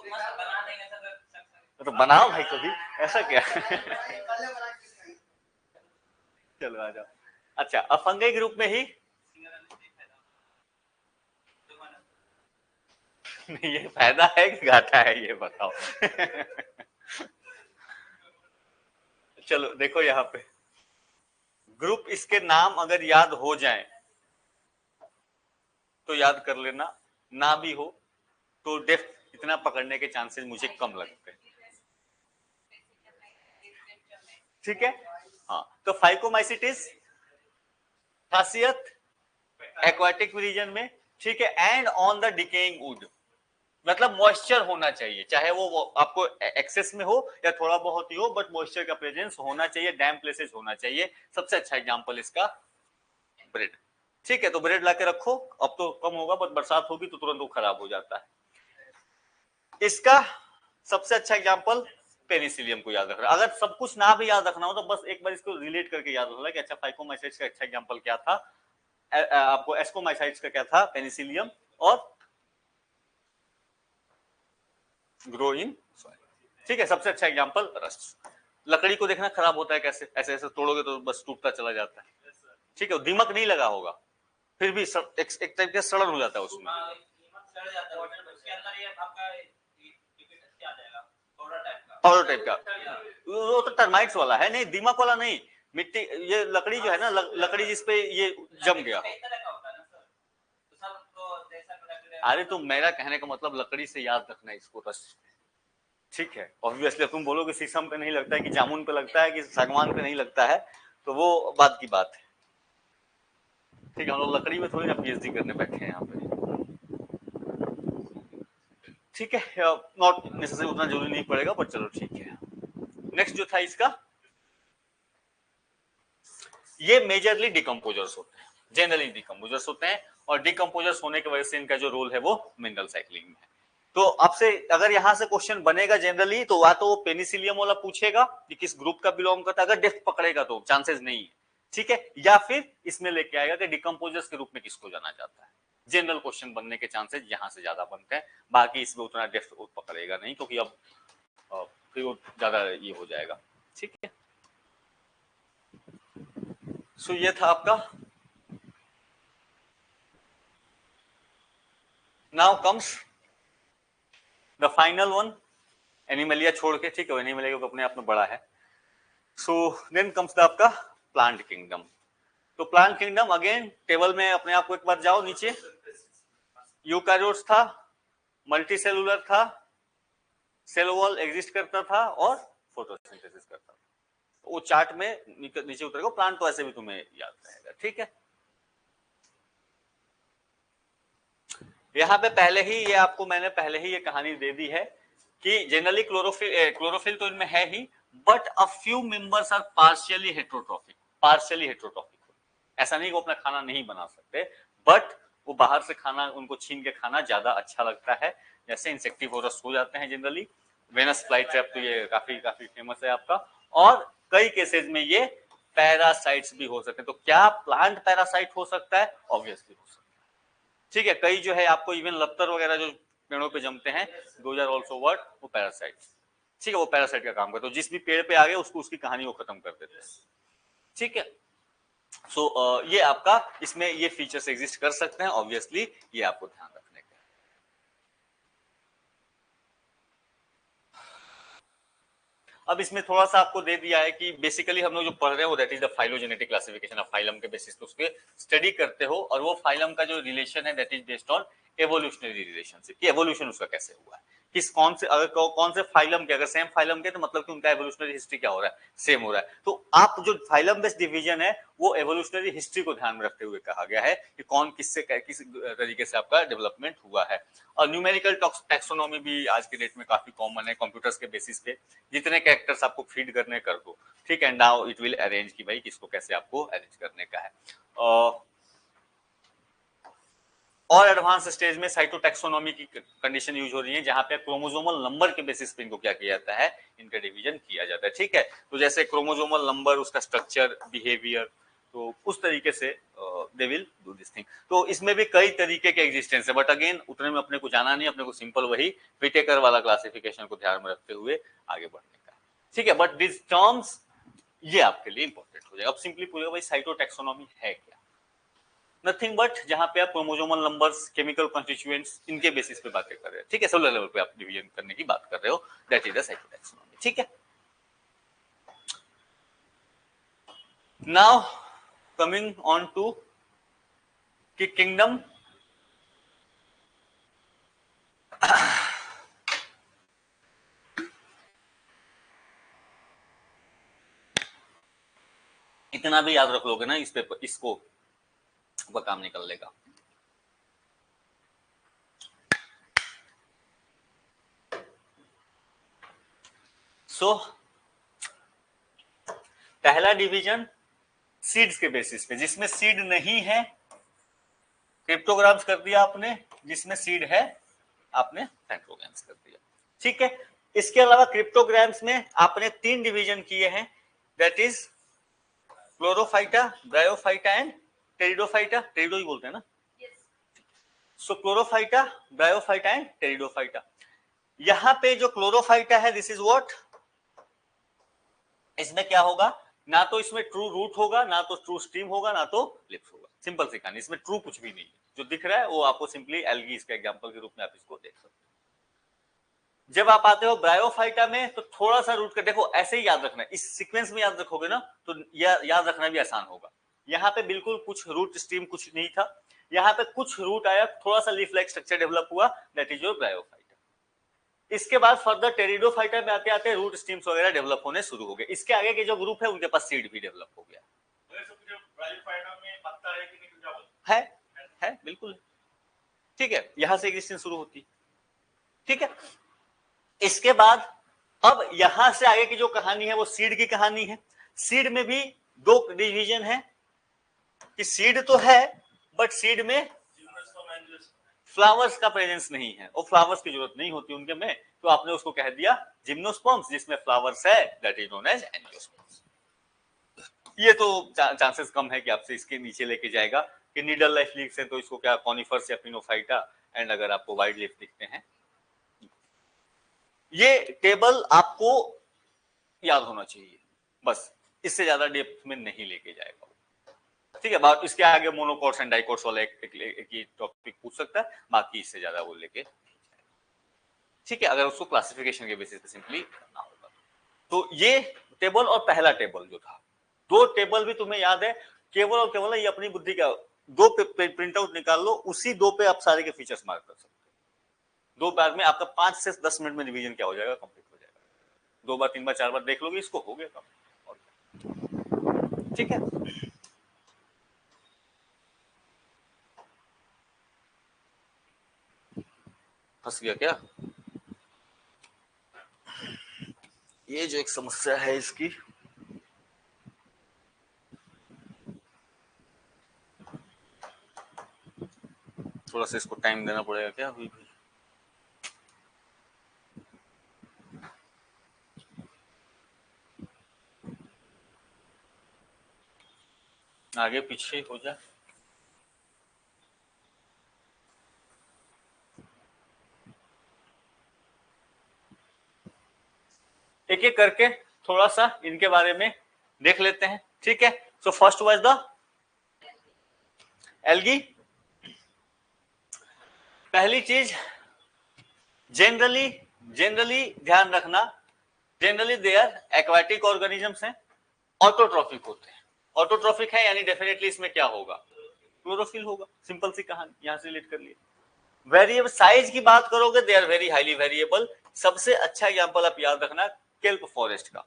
तो बनाओ भाई कभी, ऐसा क्या चलो आ जाओ। अच्छा, अब फंगई ग्रुप में ही ये फायदा है कि घाटा है, ये बताओ चलो देखो यहाँ पे ग्रुप, इसके नाम अगर याद हो जाए तो याद कर लेना, ना भी हो तो डेप्थ इतना पकड़ने के चांसेस मुझे कम लगते हैं। ठीक है, हाँ, तो फाइकोमाइसिटिस खासियत एक्वाटिक रीजन में, ठीक है, and on the decaying would, मतलब मॉइस्चर होना चाहिए, चाहे वो आपको एक्सेस में हो या थोड़ा बहुत ही हो, बट मॉइस्चर का प्रेजेंस होना चाहिए, डैम्प प्लेसेस होना चाहिए। सबसे अच्छा एग्जांपल इसका ब्रेड। ठीक है, तो ब्रेड लाके रखो, अब तो कम होगा, बट बरसात होगी तो तुरंत वो खराब हो जाता है। इसका सबसे अच्छा एग्जांपल पेनिसिलियम को याद रखना। अगर सब कुछ ना भी याद रखना हो तो बस एक बार इसको रिलेट करके याद रखना कि अच्छा फाइकोमाइसिट्स का अच्छा एग्जांपल क्या था, आपको एस्कोमाइसाइट्स का क्या था, पेनिसिलियम, और ग्रो इन सॉइल। ठीक है, सबसे अच्छा एग्जांपल रस्ट। लकड़ी को देखना खराब होता है कैसे, ऐसे ऐसे तोड़ोगे तो बस टूटता चला जाता है। ठीक है, दीमक नहीं लगा होगा फिर भी एक टाइप का सड़न हो जाता है उसमें, पाउडर टाइप का। वो तो टर्माइट्स वाला है, नहीं दीमक वाला नहीं, मिट्टी, ये लकड़ी जो है ना, लकड़ी जिसपे ये जम गया। अरे तो मेरा कहने का मतलब लकड़ी से याद रखना इसको बस। ठीक है, ऑब्वियसली तुम बोलोगे शीशम पे नहीं लगता है कि जामुन पे लगता है कि सागवान पे नहीं लगता है, तो वो बात की बात है। ठीक है, हम लोग लकड़ी में थोड़ी ना पीएचडी करने बैठे हैं यहाँ पे। ठीक है, नॉट नेसेसरी, उतना जरूरी नहीं पड़ेगा, बट चलो ठीक है। नेक्स्ट जो था इसका, ये मेजरली डिकम्पोजर्स होते हैं, जनरली डिकम्पोजर्स होते हैं, और डिकम्पोजर्स होने की वजह से इनका जो रोल है वो मिनरल साइक्लिंग में है। तो आपसे अगर यहां से क्वेश्चन बनेगा जनरली, तो या तो वो पेनिसिलियम वाला पूछेगा कि किस ग्रुप का बिलोंग करता है, अगर डेप्थ पकड़ेगा तो चांसेस नहीं है। ठीक है, या फिर इसमें लेके आएगा कि डिकम्पोजर्स के रूप में किसको जाना जाता है। जनरल क्वेश्चन बनने के चांसेस यहां से ज्यादा बनते हैं, बाकी इसमें उतना डेप्थ पकड़ेगा नहीं, क्योंकि अब फिर वो ज्यादा ये हो जाएगा। ठीक है, सो ये था आपका। Now comes the final one, Animalia छोड़ के। ठीक है, एनिमलिया अपने आप में बड़ा है। सो देन कम्स द आपका प्लांट किंगडम। तो प्लांट किंगडम अगेन टेबल में अपने आप को एक बार जाओ नीचे, यूकारियोट्स था, मल्टीसेलुलर था, सेल वॉल एग्जिस्ट करता था, और फोटोसिंथेसिस करता था। वो चार्ट में नीचे उतरेगा, प्लांट तो ऐसे भी तुम्हें याद रहेगा। ठीक है, यहाँ पे पहले ही ये आपको मैंने पहले ही ये कहानी दे दी है कि जनरली क्लोरोफिल तो इनमें है ही, but a few members are partially heterotrophic. Partially heterotrophic ऐसा नहीं कि वो अपना खाना नहीं बना सकते, बट वो बाहर से खाना, उनको छीन के खाना ज्यादा अच्छा लगता है। जैसे इंसेक्टिवोरस हो जाते हैं जनरली, वेनस फ्लाई ट्रैप तो ये काफी काफी फेमस है आपका, और कई केसेस में ये पैरासाइट्स भी हो सकते हैं। तो क्या प्लांट पैरासाइट हो सकता है? ऑब्वियसली हो सकता है। ठीक है, कई जो है आपको इवन लत्तर वगैरह जो पेड़ों पे जमते हैं, दोज आर आल्सो व्हाट, वो पैरासाइट्स। ठीक है, वो पैरासाइट का काम करते हैं, तो जिस भी पेड़ पे आ गए उसको उसकी कहानी को खत्म कर देते हैं। ठीक है, सो ये आपका इसमें ये फीचर्स एग्जिस्ट कर सकते हैं, ऑब्वियसली ये आपको ध्यान रखने का। अब इसमें थोड़ा सा आपको दे दिया है कि बेसिकली हम लोग जो पढ़ रहे हैं वो that is the phylogenetic classification of phylum के बेसिस पे उसके स्टडी करते हो, और वो फाइलम का जो रिलेशन है that is based on evolutionary relationship, कि एवोल्यूशन उसका कैसे हुआ है, किस कौन से, अगर कौन से फाइलम के, अगर सेम फाइलम के तो मतलब कि उनका एवोल्यूशनरी हिस्ट्री क्या हो रहा है, सेम हो रहा है। तो आप जो फाइलम बेस्ड डिवीजन है वो एवोल्यूशनरी हिस्ट्री को ध्यान में रखते हुए कहा गया है कि कौन किससे किस तरीके से आपका डेवलपमेंट हुआ है। और न्यूमेरिकल टैक्सोनॉमी भी आज के डेट में काफी कॉमन है, कंप्यूटर्स के बेसिस पे जितने कैरेक्टर्स आपको फीड करने कर दो। ठीक है, नाउ इट विल अरेंज कि भाई किसको कैसे आपको अरेंज करने का है। और एडवांस स्टेज में साइटोटैक्सोनॉमी की कंडीशन यूज हो रही है, जहां पे क्रोमोसोमल नंबर के बेसिस पे इनको क्या किया जाता है, इनका डिवीजन किया जाता है। ठीक है, तो जैसे क्रोमोसोमल नंबर, उसका स्ट्रक्चर, बिहेवियर, तो उस तरीके से they will do this thing. तो इसमें भी कई तरीके के एग्जिस्टेंस है, बट अगेन उतने में अपने को जाना नहीं, अपने को सिंपल वही विटेकर वाला क्लासिफिकेशन को ध्यान में रखते हुए आगे बढ़ने का। ठीक है, बट दिस टर्म्स ये आपके लिए इंपॉर्टेंट हो जाएगा। अब सिंपली पूछेगा भाई साइटोटैक्सोनॉमी है क्या, नथिंग बट जहां पे आप क्रोमोसोमल नंबर्स, केमिकल कॉन्स्टिट्यूएंट्स, इनके बेसिस पे बातें कर रहे हैं। ठीक है, सेलुलर लेवल पे आप डिवीजन करने की बात कर रहे हो, दैट इज द साइटोटैक्सोनॉमी। ठीक है, नाउ कमिंग ऑन टू कि किंगडम इतना भी याद रख लोगे ना इस पेपर, इसको वो काम निकल लेगा। सो पहला डिवीजन सीड्स के बेसिस पे, जिसमें सीड नहीं है क्रिप्टोग्राम्स कर दिया आपने, जिसमें सीड है आपने सेंट्रोग्राम्स कर दिया। ठीक है, इसके अलावा क्रिप्टोग्राम्स में आपने 3 डिवीजन किए हैं, that is Chlorophyta, Bryophyta and Pteridophyta. Pterido ही बोलते हैं ना। So Chlorophyta, Bryophyta and Pteridophyta. यहां पे जो क्लोरोफाइटा है, दिस इज व्हाट, इसमें क्या होगा, ना तो इसमें ट्रू रूट होगा, ना तो ट्रू स्ट्रीम होगा, ना तो लिप्स होगा। सिंपल सी कहानी, इसमें ट्रू कुछ भी नहीं है। जो दिख रहा है वो आपको सिंपली एल्गी इसका एग्जांपल के रूप में आप इसको देख सकते हो। जब आप आते हो ब्रायोफाइटा में तो थोड़ा सा रूट कर देखो, ऐसे ही याद रखना है, इस सीक्वेंस में याद रखोगे ना तो याद रखना भी आसान होगा। यहाँ पे बिल्कुल कुछ रूट स्ट्रीम कुछ नहीं था, यहाँ पे कुछ रूट आया, थोड़ा सा लीफ लाइक स्ट्रक्चर डेवलप हुआ, दैट इज योर ब्रायोफाइटा। इसके बाद फर्दर टेरिडोफाइटा में आते आते रूट स्ट्रीम्स वगैरह डेवलप होने शुरू हो गए। इसके आगे के जो ग्रुप है उनके पास सीड भी डेवलप हो गया है बिल्कुल। ठीक है, यहां से एग्जिस्टेंस शुरू होती। ठीक है, इसके बाद अब यहां से आगे की जो कहानी है वो सीड की कहानी है। सीड में भी 2 डिवीजन है कि सीड तो है बट सीड में फ्लावर्स का प्रेजेंस नहीं है, और फ्लावर्स की जरूरत नहीं होती उनके में, तो आपने उसको कह दिया जिम्नोस्पर्म्स, जिसमें फ्लावर्स है, that is known as angiosperms. ये तो चांसेस कम है कि आपसे इसके नीचे लेके जाएगा कि नीडल लाइफ लीव्स है तो इसको क्या कॉनिफर्स या पिनोफाइटा, एंड अगर आपको वाइड लीफ दिखते हैं। ये टेबल आपको याद होना चाहिए, बस इससे ज्यादा डेप्थ में नहीं लेके जाएगा। ठीक है, बात इसके आगे मोनोकोट्स एंड डाइकोट्स वाला एक टॉपिक पूछ सकता है, बाकी इससे ज्यादा वो लेके। ठीक है, अगर उसको क्लासिफिकेशन के बेसिस पे सिंपली करना होगा। तो ये टेबल और पहला टेबल जो था, 2 टेबल भी तुम्हें याद है, केवल और केवल ये अपनी बुद्धि का 2 प्रिंट आउट निकाल लो, उसी 2 पे आप सारे के फीचर्स मार्क कर सकते हो। 2 बार में आपका 5 से 10 मिनट में रिवीजन क्या हो जाएगा, कंप्लीट हो जाएगा। 2 बार 3 बार 4 बार देख लोगे इसको, हो गया काम। ठीक है, फंस गया क्या? ये जो एक समस्या है इसकी, थोड़ा सा इसको टाइम देना पड़ेगा क्या अभी भी? आगे पीछे हो जाए। एक एक करके थोड़ा सा इनके बारे में देख लेते हैं। ठीक है, so first was the algae. पहली चीज जनरली ध्यान रखना, generally they are aquatic organisms हैं, ऑटोट्रॉफिक होते हैं। ऑटोट्रॉफिक है यानी डेफिनेटली इसमें क्या होगा, क्लोरोफिल होगा। सिंपल सी कहानी, यहां से रिलेट कर लिए। वेरिएबल साइज की बात करोगे, they are very highly variable. सबसे अच्छा एग्जांपल आप याद रखना केल्प फॉरेस्ट का।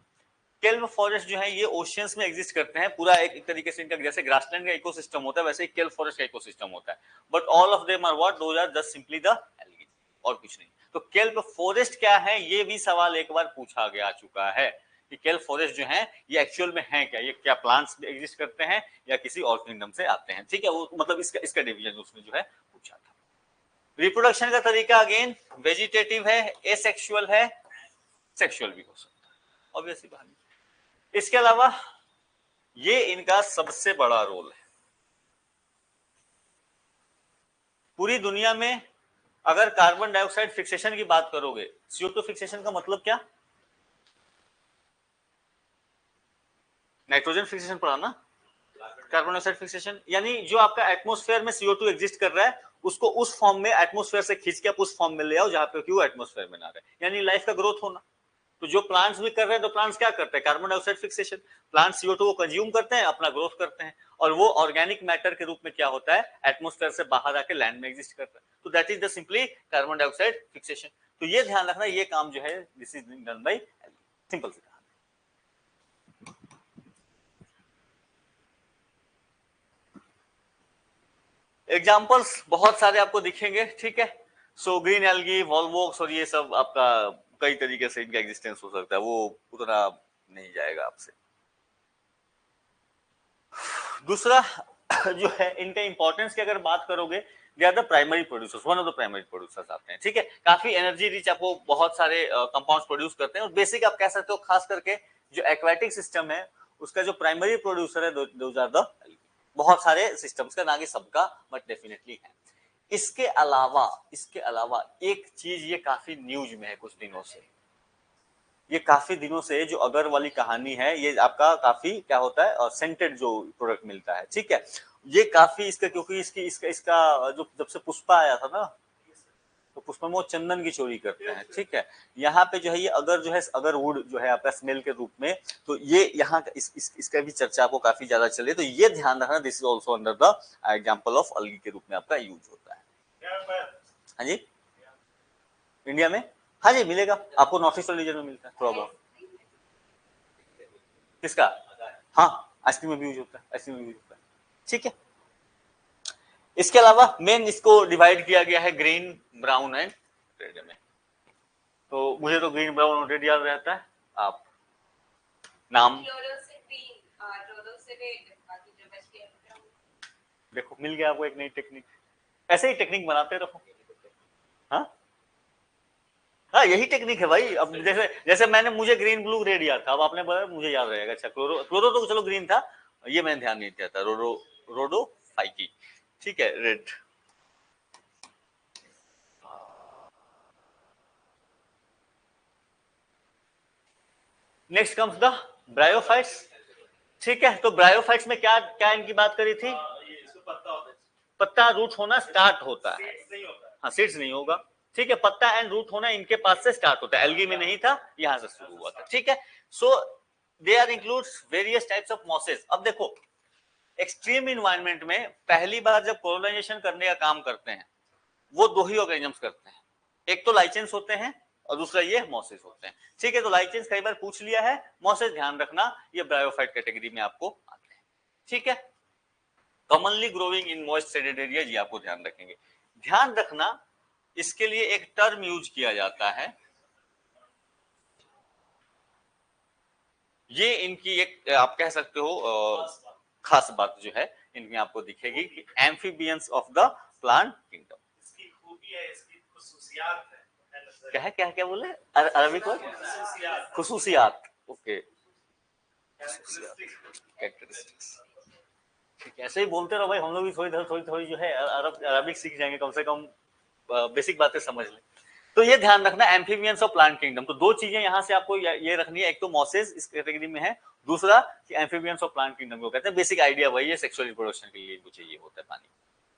केल्प फॉरेस्ट जो है ये ओशियंस में एग्जिस्ट करते हैं, पूरा एक तरीके से इनका जैसे ग्रासलैंड का इकोसिस्टम होता है वैसे ही केल्प फॉरेस्ट का इकोसिस्टम होता है, but all of them are what, those are just simply the algae, और कुछ नहीं। तो केल्प फॉरेस्ट क्या है, ये भी सवाल एक बार पूछा गया चुका है कि केल्प फॉरेस्ट जो है ये एक्चुअल में है क्या, ये क्या प्लांट्स एग्जिस्ट करते हैं या किसी और किंगडम से आते हैं। ठीक है, वो मतलब इसका डिवीजन उसने जो है पूछा था। रिप्रोडक्शन का तरीका अगेन वेजिटेटिव है, एसेक्सुअल है, सेक्सुअल भी हो सकता है, ऑब्वियसली बात। इसके अलावा ये इनका सबसे बड़ा रोल है। पूरी दुनिया में अगर कार्बन डाइऑक्साइड फिक्सेशन की बात करोगे, CO2 फिक्सेशन का मतलब क्या, नाइट्रोजन फिक्सेशन पढ़ा ना, कार्बन डाइऑक्साइड फिक्सेशन यानी जो आपका एटमॉस्फेयर में CO2 एग्जिस्ट कर रहा है उसको उस फॉर्म में एटमॉस्फेयर से खींच के आप उस फॉर्म में ले आओ जहां पे क्यों एटमॉस्फेयर में ना रहे, यानी लाइफ का ग्रोथ होना। तो जो प्लांट्स भी कर रहे हैं, तो प्लांट्स क्या करते हैं, carbon dioxide fixation. Plant CO2 को कंज्यूम करते हैं, अपना ग्रोथ करते हैं, और वो ऑर्गेनिक मैटर के रूप में क्या होता है, एटमॉस्फेयर से बाहर आके लैंड में एग्जिस्ट करता है। तो that is the simply carbon dioxide fixation. तो ये ध्यान रखना, ये काम जो है this is done by simple सी कहानी। एग्जाम्पल्स बहुत सारे आपको दिखेंगे, ठीक है। सो ग्रीन एल्गी, वॉल्वॉक्स और ये सब आपका कई तरीके से इनका एग्जिस्टेंस हो सकता है, वो उतना नहीं जाएगा आपसे। दूसरा जो है इनका इंपॉर्टेंस की अगर बात करोगे, they are the primary producers, one of the primary producers आते हैं, ठीक है। काफी एनर्जी रिच आपको बहुत सारे कंपाउंड्स प्रोड्यूस करते हैं, और बेसिक आप कह सकते हो खास करके जो एक्वाटिक सिस्टम है उसका जो प्राइमरी प्रोड्यूसर है दोज आर द, बहुत सारे सिस्टम्स का, ना कि सबका बट डेफिनेटली है। इसके अलावा एक चीज ये काफी न्यूज में है कुछ दिनों से, ये काफी दिनों से जो अगर वाली कहानी है, ये आपका काफी क्या होता है, सेंटेड जो प्रोडक्ट मिलता है, ठीक है। ये काफी इसका, क्योंकि इसका जो जब से पुष्पा आया था ना, तो पुष्पा में वो चंदन की चोरी करते हैं, ठीक है। यहाँ पे जो है ये अगर जो है, अगर वुड जो है आपका स्मेल के रूप में, तो ये यहाँ इसका भी चर्चा आपको काफी ज्यादा चले, तो ये ध्यान रखना, this is also under the example of algae के रूप में आपका यूज होता है। हाँ जी, इंडिया में हाँ जी मिलेगा आपको, नॉर्थ ईस्ट रीजन में मिलता है थोड़ा बहुत। किसका? हाँ, आइसक्रीम में भी यूज होता है, आइसक्रीम में यूज होता है, ठीक है। इसके अलावा मेन इसको डिवाइड किया गया है ग्रीन, ब्राउन एंड रेड में। तो मुझे तो ग्रीन, ब्राउन और रेड याद रहता है, आप नाम देखो, मिल गया आपको एक नई टेक्निक। ऐसे ही टेक्निक बनाते रहो। हाँ हाँ, यही टेक्निक है भाई। अब जैसे जैसे मैंने, मुझे ग्रीन, ब्लू, रेड याद था, अब आपने बोला मुझे याद रहेगा। अच्छा, क्लोरो तो चलो ग्रीन था, ये मैंने ध्यान नहीं दिया था। रोडो फाइकी, ठीक है, red. Next comes the bryophytes, ठीक है। तो ब्रायोफाइट्स में क्या क्या इनकी बात करी थी? पत्ता रूट होना स्टार्ट होता है, हाँ सीड्स नहीं होगा, ठीक है। पत्ता एंड रूट होना इनके पास से स्टार्ट होता है, एल्गी में नहीं था, यहां से शुरू हुआ था, ठीक है। So they are includes various types of mosses. अब देखो, एक्सट्रीम इन्वायरमेंट में पहली बार जब कोलोनाइजेशन करने का काम करते हैं, वो दो ही ऑर्गेनिजम्स करते हैं, एक तो लाइचेंस होते हैं और दूसरा ये मॉसेस होते हैं, ठीक है। तो लाइचेंस कई बार पूछ लिया है, मॉसेस ध्यान रखना ये ब्रायोफाइट कैटेगरी में आपको आते हैं, ठीक है। Commonly growing in moist shaded area, ये आपको ध्यान रखेंगे। ध्यान रखना, इसके लिए एक टर्म यूज किया जाता है, ये इनकी एक आप कह सकते हो खास बात जो है इनमें आपको दिखेगी कि amphibians of the plant kingdom. इसकी खूबी है, इसकी खुसूसियात है। क्या है, क्या क्या बोले अरबिक वर्ड? खुसूसियात, ओके, कैरेक्टरिस्टिक्स, ठीक है। ऐसे ही बोलते रहो भाई, हम लोग भी थोड़ी थोड़ी जो है अरबिक सीख जाएंगे, कम से कम बेसिक बातें समझ लें। तो ये ध्यान रखना, एम्फीबियंस और प्लांट किंगडम, तो दो चीजें यहां से आपको ये रखनी है, एक तो मॉसेस इस कैटेगरी में है, दूसरा कि एम्फीबियंस और प्लांट किंगडम को कहते हैं। बेसिक आइडिया वही है, सेक्सुअल रिप्रोडक्शन के लिए कुछ चाहिए होता है पानी,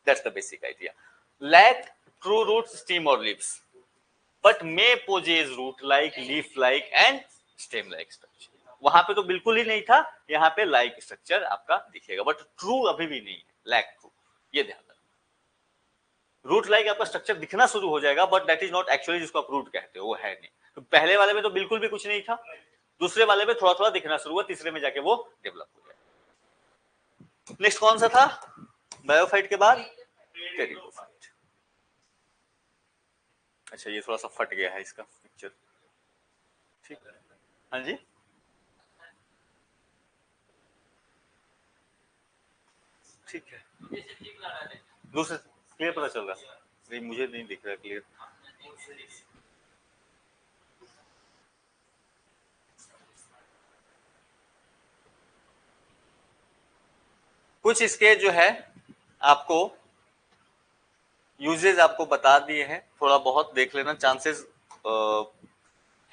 that's the basic idea. Lack true roots, stem और leaves, but may possess root like, leaf like and stem like structure. वहां पे तो बिल्कुल ही नहीं था, यहाँ पे लाइक स्ट्रक्चर आपका दिखेगा, बट ट्रू अभी भी नहीं है, लैक ट्रू, ये ध्यान रखना। रूट लाइक आपका स्ट्रक्चर दिखना शुरू हो जाएगा, but that is not actually जिसको आप रूट कहते हो, वो है नहीं। तो पहले वाले में तो बिल्कुल भी कुछ नहीं था, दूसरे वाले में थोड़ा थोड़ा दिखना शुरू हुआ, तीसरे में जाके वो डेवलप हो गया। नेक्स्ट कौन सा था बायोफाइट के बाद? टेरिडोफाइट। अच्छा, ये थोड़ा सा फट गया है इसका पिक्चर, ठीक है। हाँ जी, ठीक है, दूसरे क्लियर पता चल रहा है? नहीं, मुझे नहीं दिख रहा क्लियर। कुछ इसके जो है आपको यूजेस आपको बता दिए हैं, थोड़ा बहुत देख लेना, चांसेस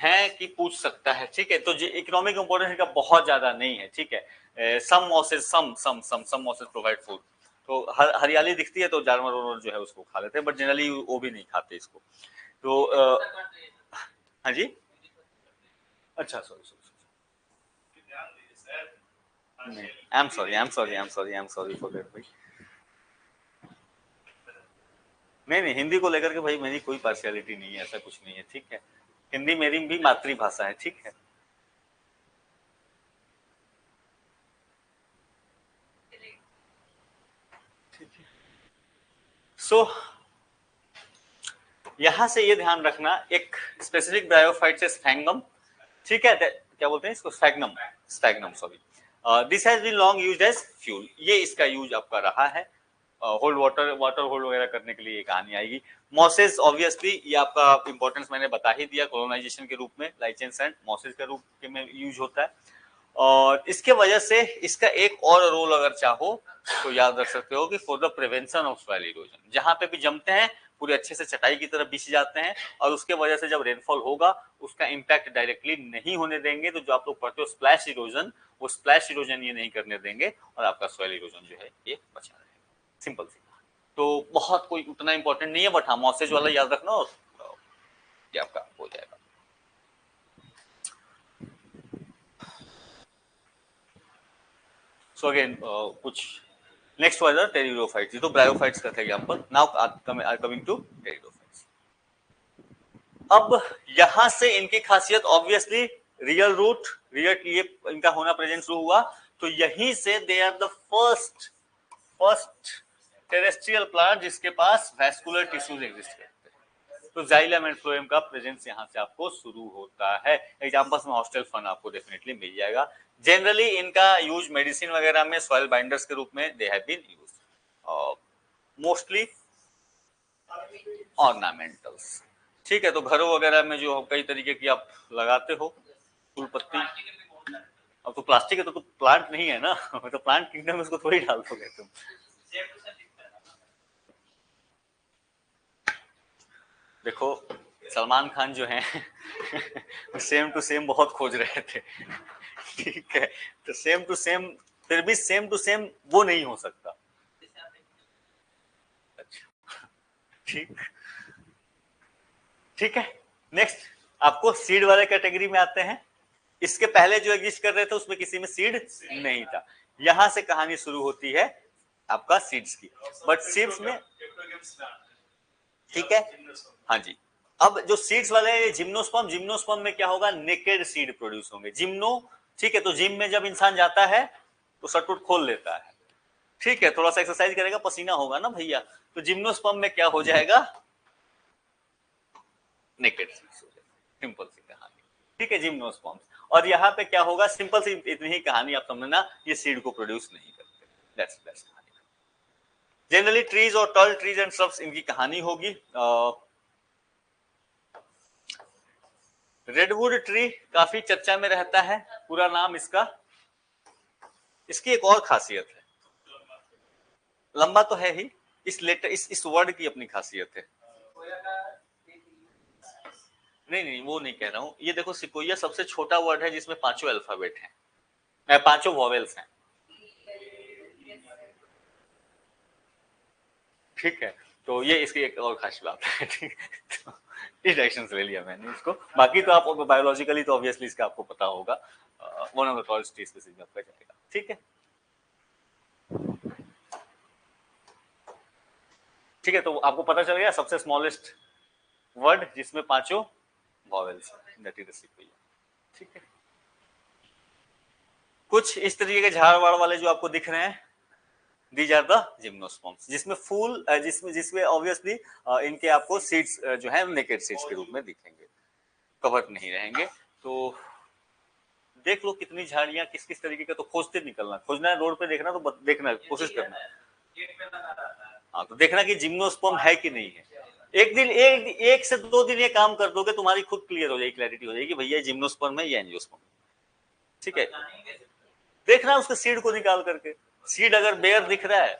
है कि पूछ सकता है, ठीक है। तो इकोनॉमिक इंपोर्टेंस का बहुत ज्यादा नहीं है, ठीक है। सम मॉसेस प्रोवाइड फूड, तो हरियाली दिखती है तो जानवर जो है उसको खा लेते हैं, बट जनरली वो भी नहीं खाते इसको। तो हाँ जी, अच्छा, sorry I am sorry for that भाई। नहीं, हिंदी को लेकर के भाई मेरी कोई पार्शियलिटी नहीं है, ऐसा कुछ नहीं है, ठीक है। हिंदी मेरी भी मातृभाषा है, ठीक है। सो यहां से ये ध्यान रखना, एक स्पेसिफिक ब्रायोफाइट है स्फैंगम, ठीक है, क्या बोलते हैं इसको, sphagnum, sphagnum sorry. This has been long used as fuel, ये इसका यूज आपका रहा है, होल्ड वाटर होल्ड वगैरह करने के लिए ये कहानी आएगी। मॉसेस ऑब्वियसली ये आपका इंपॉर्टेंस मैंने बता ही दिया, कोलोनाइजेशन के रूप में लाइचेन सैंड मॉसेस के रूप में यूज होता है। और इसके वजह से इसका एक और रोल अगर चाहो तो याद रख सकते हो कि for the prevention of soil erosion, जहां पे भी जमते हैं पूरे अच्छे से चटाई की तरफ बिछ जाते हैं, और उसके वजह से जब रेनफॉल होगा उसका इम्पैक्ट डायरेक्टली नहीं होने देंगे, तो जो आप लोग पढ़ते हो स्प्लैश इरोजन, वो स्प्लैश इरोजन ये नहीं करने देंगे, और आपका सॉइल इरोजन जो है ये बचा रहेगा। सिंपल सी, तो बहुत कोई उतना इंपॉर्टेंट नहीं है, बट हाँ मॉसेज वाला याद रखना और ये आपका हो जाएगा। सो अगेन कुछ नेक्स्ट वाला टेरिडोफाइट्स, ये तो ब्रायोफाइट्स का था example, now coming to pteridophytes. अब यहां से इनकी खासियत ऑब्वियसली रियल रूट, रियल ये इनका होना प्रेजेंट शुरू हुआ, तो यहीं से they are the first terrestrial plant जिसके पास वैस्कुलर टिश्यूज एग्जिस्ट करते हैं, तो जाइलम एंड फ्लोएम का प्रेजेंस यहां से आपको शुरू होता है। एग्जांपल्स में हॉस्टल फन आपको डेफिनेटली मिल जाएगा। जनरली इनका यूज मेडिसिन वगैरह में सॉइल बाइंडर्स के रूप में they have been used, mostly ornamentals, ठीक है। तो घरों वगैरह में जो कई तरीके की आप लगाते हो फूल पत्ती, अब तो प्लास्टिक है तो प्लांट नहीं है ना, तो प्लांट किंगडम में उसको थोड़ी डाल दोगे तुम। देखो सलमान खान जो हैं सेम टू सेम बहुत खोज रहे थे, ठीक है, तो सेम टू सेम, फिर भी सेम टू सेम वो नहीं हो सकता। अच्छा ठीक, ठीक है। नेक्स्ट आपको सीड वाले कैटेगरी में आते हैं। इसके पहले जो एग्जिस्ट कर रहे थे उसमें किसी में सीड नहीं था, यहां से कहानी शुरू होती है आपका सीड्स की, बट सीड्स में, ठीक है, हाँ जी। अब जो सीड्स वाले जिम्नोस्पर्म, जिम्नोस्पर्म में क्या होगा, नेकेड सीड प्रोड्यूस होंगे, जिम्नो, ठीक है। तो जिम में जब इंसान जाता है तो सटुट खोल लेता है, ठीक है, थोड़ा सा एक्सरसाइज करेगा, पसीना होगा ना भैया, तो जिम्नोस्पर्म में क्या हो जाएगा, नेकेड सीड्स हो जाएगा, सिंपल सी कहानी, ठीक है, जिम्नोस्पर्म। और यहाँ पे क्या होगा, सिंपल सी इतनी ही कहानी आप समझना, ये सीड को प्रोड्यूस नहीं करते, दैट्स कहानी। जनरली ट्रीज और टॉल ट्रीज एंड श्रब्स इनकी कहानी होगी। रेडवुड ट्री काफी चर्चा में रहता है, पूरा नाम इसका, इसकी एक और खासियत है, लंबा तो है ही, इस वर्ड की अपनी खासियत है। नहीं वो नहीं कह रहा हूं, ये देखो सिकोया सबसे छोटा वर्ड है जिसमें 5 अल्फाबेट हैं, 5 वॉवेल्स हैं, ठीक है, तो ये इसकी एक और खास बात है, ठीक है, तो इस डायरेक्शन से ले लिया मैंने इसको, बाकी तो आप बायोलॉजिकली तो ऑब्वियसली इसका आपको पता होगा, one of the tallest tree species में आपका जाएगा, ठीक है, ठीक है। तो आपको पता चल गया सबसे स्मॉलेस्ट वर्ड जिसमें 5 vowels, that is the sequoia, ठीक है। कुछ इस तरीके के झाड़ वाड़ वाले जो आपको दिख रहे हैं, दीज आर द जिम्नोस्पर्म्स, जिसमें फूल, जिसमें ऑब्वियसली इनके आपको सीड्स जो है नेकेड सीड्स के रूप में दिखेंगे, कवर नहीं रहेंगे। तो देख लो कितनी झाड़ियां किस किस तरीके का, तो खोजते निकलना, खोजना है रोड पे देखना, तो देखना कोशिश करना, हाँ, तो देखना कि जिम्नोस्पर्म है कि नहीं है। एक दिन एक से 2 दिन ये काम कर दोगे, तुम्हारी खुद क्लियर हो जाएगी, क्लैरिटी हो जाएगी, भैया जिम्नोस्पर्म है या एंजियोस्पर्म, ठीक है। देखना उसके सीड को निकाल करके, सीड अगर बेयर दिख रहा है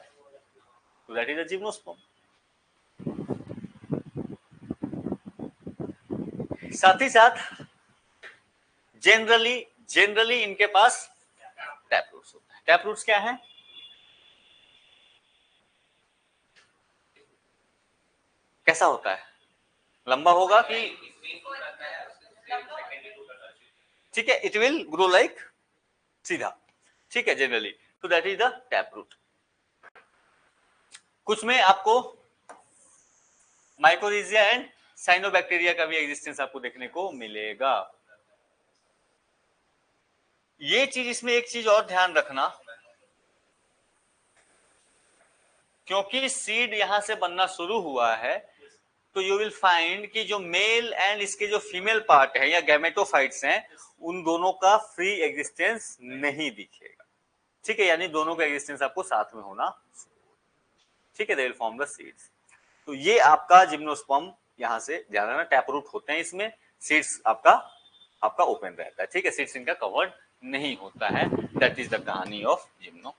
तो दैट इज अ जिम्नोस्पर्म। साथ ही साथ जनरली इनके पास टैप रूट्स होता है। टैप रूट्स क्या है, कैसा होता है, लंबा होगा कि, ठीक है, इट विल ग्रो लाइक सीधा, ठीक है, जनरली, तो that is the tap root. कुछ में आपको माइकोरिजिया एंड साइनोबैक्टीरिया का भी एग्जिस्टेंस आपको देखने को मिलेगा। ये चीज, इसमें एक चीज और ध्यान रखना, क्योंकि सीड यहां से बनना शुरू हुआ है, तो यू विल फाइंड कि जो मेल एंड इसके जो फीमेल पार्ट है या गैमेटोफाइट्स हैं, उन दोनों का फ्री एग्जिस्टेंस नहीं दिखेगा। ठीक है, यानी दोनों का एग्जिस्टेंस आपको साथ में होना। ठीक है, they will form the seeds. तो ये आपका जिम्नोस्पर्म यहां से ध्यान रखना, टैप रूट होते हैं इसमें, सीड्स आपका ओपन रहता है। ठीक है, सीड्स इनका कवर्ड नहीं होता है। दैट इज द कहानी ऑफ जिम्नो।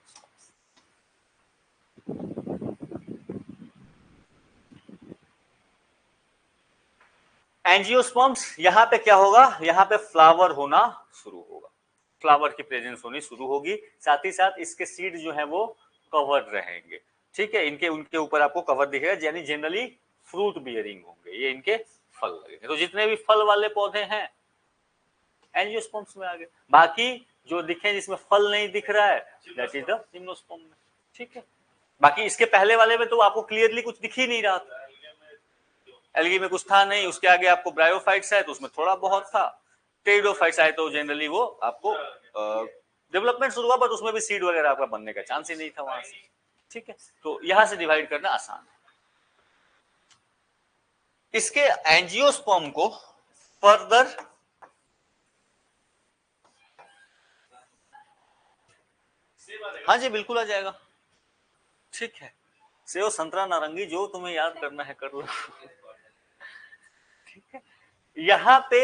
एंजियोस्पर्म्स, यहां पे क्या होगा, यहां पे फ्लावर होना शुरू होगा, फ्लावर की प्रेजेंस होनी शुरू होगी, साथ ही साथ इसके सीड जो है वो कवर्ड रहेंगे। ठीक है, इनके उनके ऊपर आपको कवर दिखेगा, यानी जनरली फ्रूट बियरिंग होंगे, ये इनके फल लगेंगे। तो जितने भी फल वाले पौधे हैं एंजियोस्पर्म्स में आ गए। बाकी जो दिखे जिसमें फल नहीं दिख रहा है, दैट इज द जिम्नोस्पर्म में। ठीक है, बाकी इसके पहले वाले में तो आपको क्लियरली कुछ दिख ही नहीं रहा था, एल्गी में कुछ था नहीं, उसके आगे आपको ब्रायोफाइट्स है तो उसमें थोड़ा बहुत था, टेरिडोफाइट्स आए तो जनरली वो आपको डेवलपमेंट शुरू हुआ, बट उसमें भी सीड वगैरह आपका बनने का चांस ही नहीं था वहां से। ठीक है, तो यहां से डिवाइड करना आसान है। इसके एंजियोस्पर्म को फर्दर हाँ जी बिल्कुल आ जाएगा। ठीक है, सेव संतरा नारंगी जो तुम्हें याद करना है कर लो। ठीक है, यहाँ पे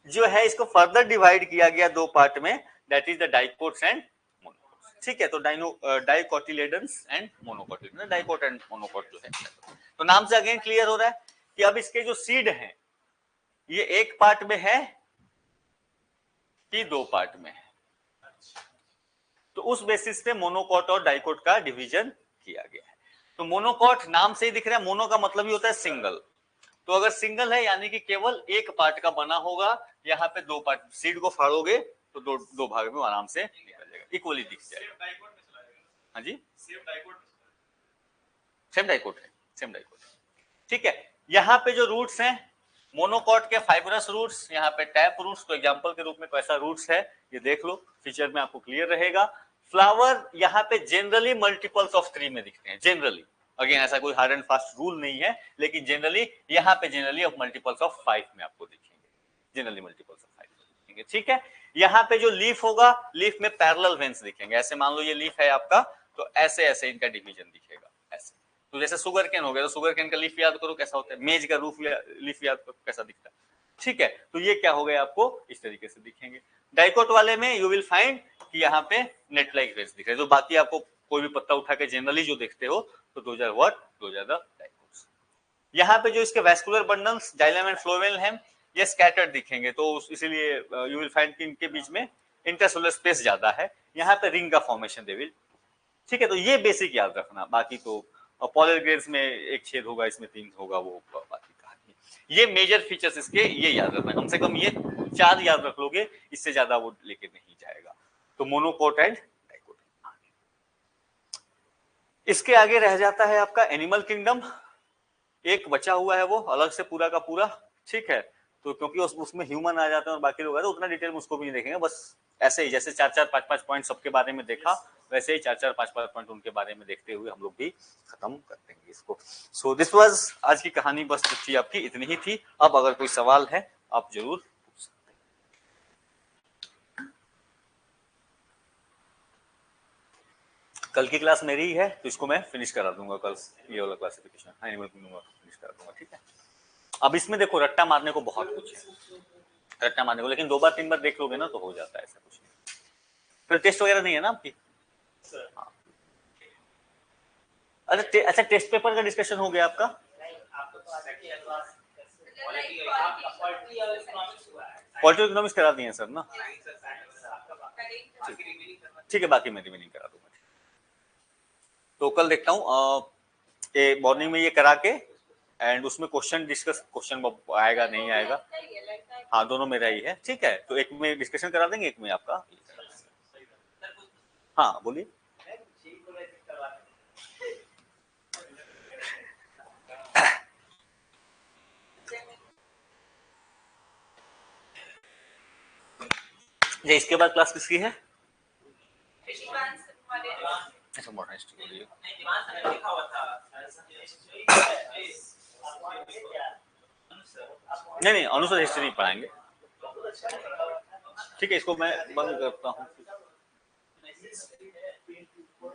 जो है इसको फर्दर डिवाइड किया गया दो पार्ट में, that is the dicots and monocots. ठीक है, तो dicotyledons and monocotyledons, dicot and monocot जो है। तो नाम से अगेन क्लियर हो रहा है कि अब इसके जो सीड हैं ये एक पार्ट में है कि दो पार्ट में है, तो उस बेसिस पे मोनोकोट और डाइकोट का डिवीजन किया गया है। तो मोनोकोट नाम से ही दिख रहा है, मोनो का मतलब ही होता है सिंगल, तो अगर सिंगल है यानी कि केवल एक पार्ट का बना होगा, यहाँ पे दो पार्ट, सीड को फाड़ोगे तो दो दो भाग में आराम से निकल जाएगा, इक्वली दिख जाएगा। हाँ जी, सेम डाइकोट है, सेम डाइकोट है। ठीक है, यहाँ पे जो रूट्स हैं मोनोकोट के फाइबरस रूट्स, यहाँ पे टैप रूट्स, तो एग्जांपल के रूप में कैसा रूट्स है ये देख लो, फीचर में आपको क्लियर रहेगा। फ्लावर यहाँ पे जनरली मल्टीपल्स ऑफ 3 में दिखते हैं, जनरली, अगेन ऐसा कोई हार्ड एंड फास्ट रूल नहीं है, लेकिन जनरली यहाँ पे जनरली ऑफ मल्टीपल्स ऑफ 5 में आपको दिखेंगे, जनरली मल्टीपल्स ऑफ 5 दिखेंगे। ठीक है, यहाँ पे जो लीफ होगा, लीफ में पैरेलल वेन्स दिखेंगे, ऐसे मान लो ये लीफ है आपका, तो ऐसे ऐसे इनका डिवीजन दिखेगा ऐसे। तो जैसे सुगर कैन हो गया, तो सुगर कैन का लीफ याद करो कैसा होता है, मेज का लीफ याद करो कैसा दिखता है। ठीक है, तो ये क्या हो गया आपको इस तरीके से दिखेंगे। डाइकोट वाले में यू विल फाइंड कि यहाँ पे नेट लाइक वेन्स दिख रहे हैं, जो बाकी आपको कोई भी पत्ता उठा के जनरली जो देखते हो, तो those are what, those are the dicots. यहाँ पे जो इसके vascular bundles xylem and phloem हैं, ये स्कैटर्ड दिखेंगे, तो इसीलिए यू विल फाइंड कि इनके बीच में इंटरसेलुलर स्पेस ज्यादा है, यहाँ पे रिंग का फॉर्मेशन दे विल। ठीक है, तो ये बेसिक याद रखना, बाकी तो पॉलर ग्रेड्स में एक छेद होगा, इसमें 3 होगा, वो बाकी कहानी। ये मेजर फीचर्स इसके ये याद रखना, कम से कम ये 4 याद रख लोगे, इससे ज्यादा वो लेके नहीं जाएगा। तो मोनोकोट एंड डाइकोट। इसके आगे रह जाता है आपका एनिमल किंगडम, एक बचा हुआ है वो अलग से पूरा का पूरा। ठीक है, तो क्योंकि उसमें ह्यूमन आ जाते हैं और बाकी लोग आते हैं, उतना डिटेल में उसको भी नहीं देखेंगे, बस ऐसे ही जैसे 4-4, 5-5 पॉइंट सबके बारे में देखा, वैसे ही 4-4, 5-5 पॉइंट उनके बारे में देखते हुए हम लोग भी खत्म कर देंगे इसको। सो दिस वाज आज की कहानी, बस जो थी आपकी इतनी ही थी। अब अगर कोई सवाल है आप जरूर पूछ सकते हैं। कल की क्लास मेरी ही है, तो इसको मैं फिनिश करा दूंगा कल, ये वाला क्लासिफिकेशन एनिमल किंगडम फिनिश करा दूंगा। ठीक है, अब इसमें देखो रट्टा मारने को बहुत कुछ है, रट्टा मारने को, लेकिन 2 बार 3 बार देख लोगे ना तो हो जाता है, ऐसा कुछ नहीं। फिर टेस्ट वगैरह नहीं है ना आपकी? हाँ। अरे अच्छा, टेस्ट पेपर का डिस्कशन हो गया आपका? पॉलिटिकल इकोनॉमिक्स करा दिए सर ना? ठीक है, बाकी मैं रिवीनिंग करा दूंगा। तो कल देखता हूँ मॉर्निंग में ये करा के, एंड उसमें क्वेश्चन डिस्कस, क्वेश्चन आएगा नहीं आएगा, हाँ दोनों मेरा ही है। ठीक है, तो एक में डिस्कशन करा देंगे, एक में आपका। हाँ बोलिए। इसके बाद क्लास किसकी है? अच्छा, मॉडर्न हिस्ट्री। नहीं अनुसार हिस्ट्री नहीं पढ़ाएंगे। ठीक है, इसको मैं बंद करता हूँ।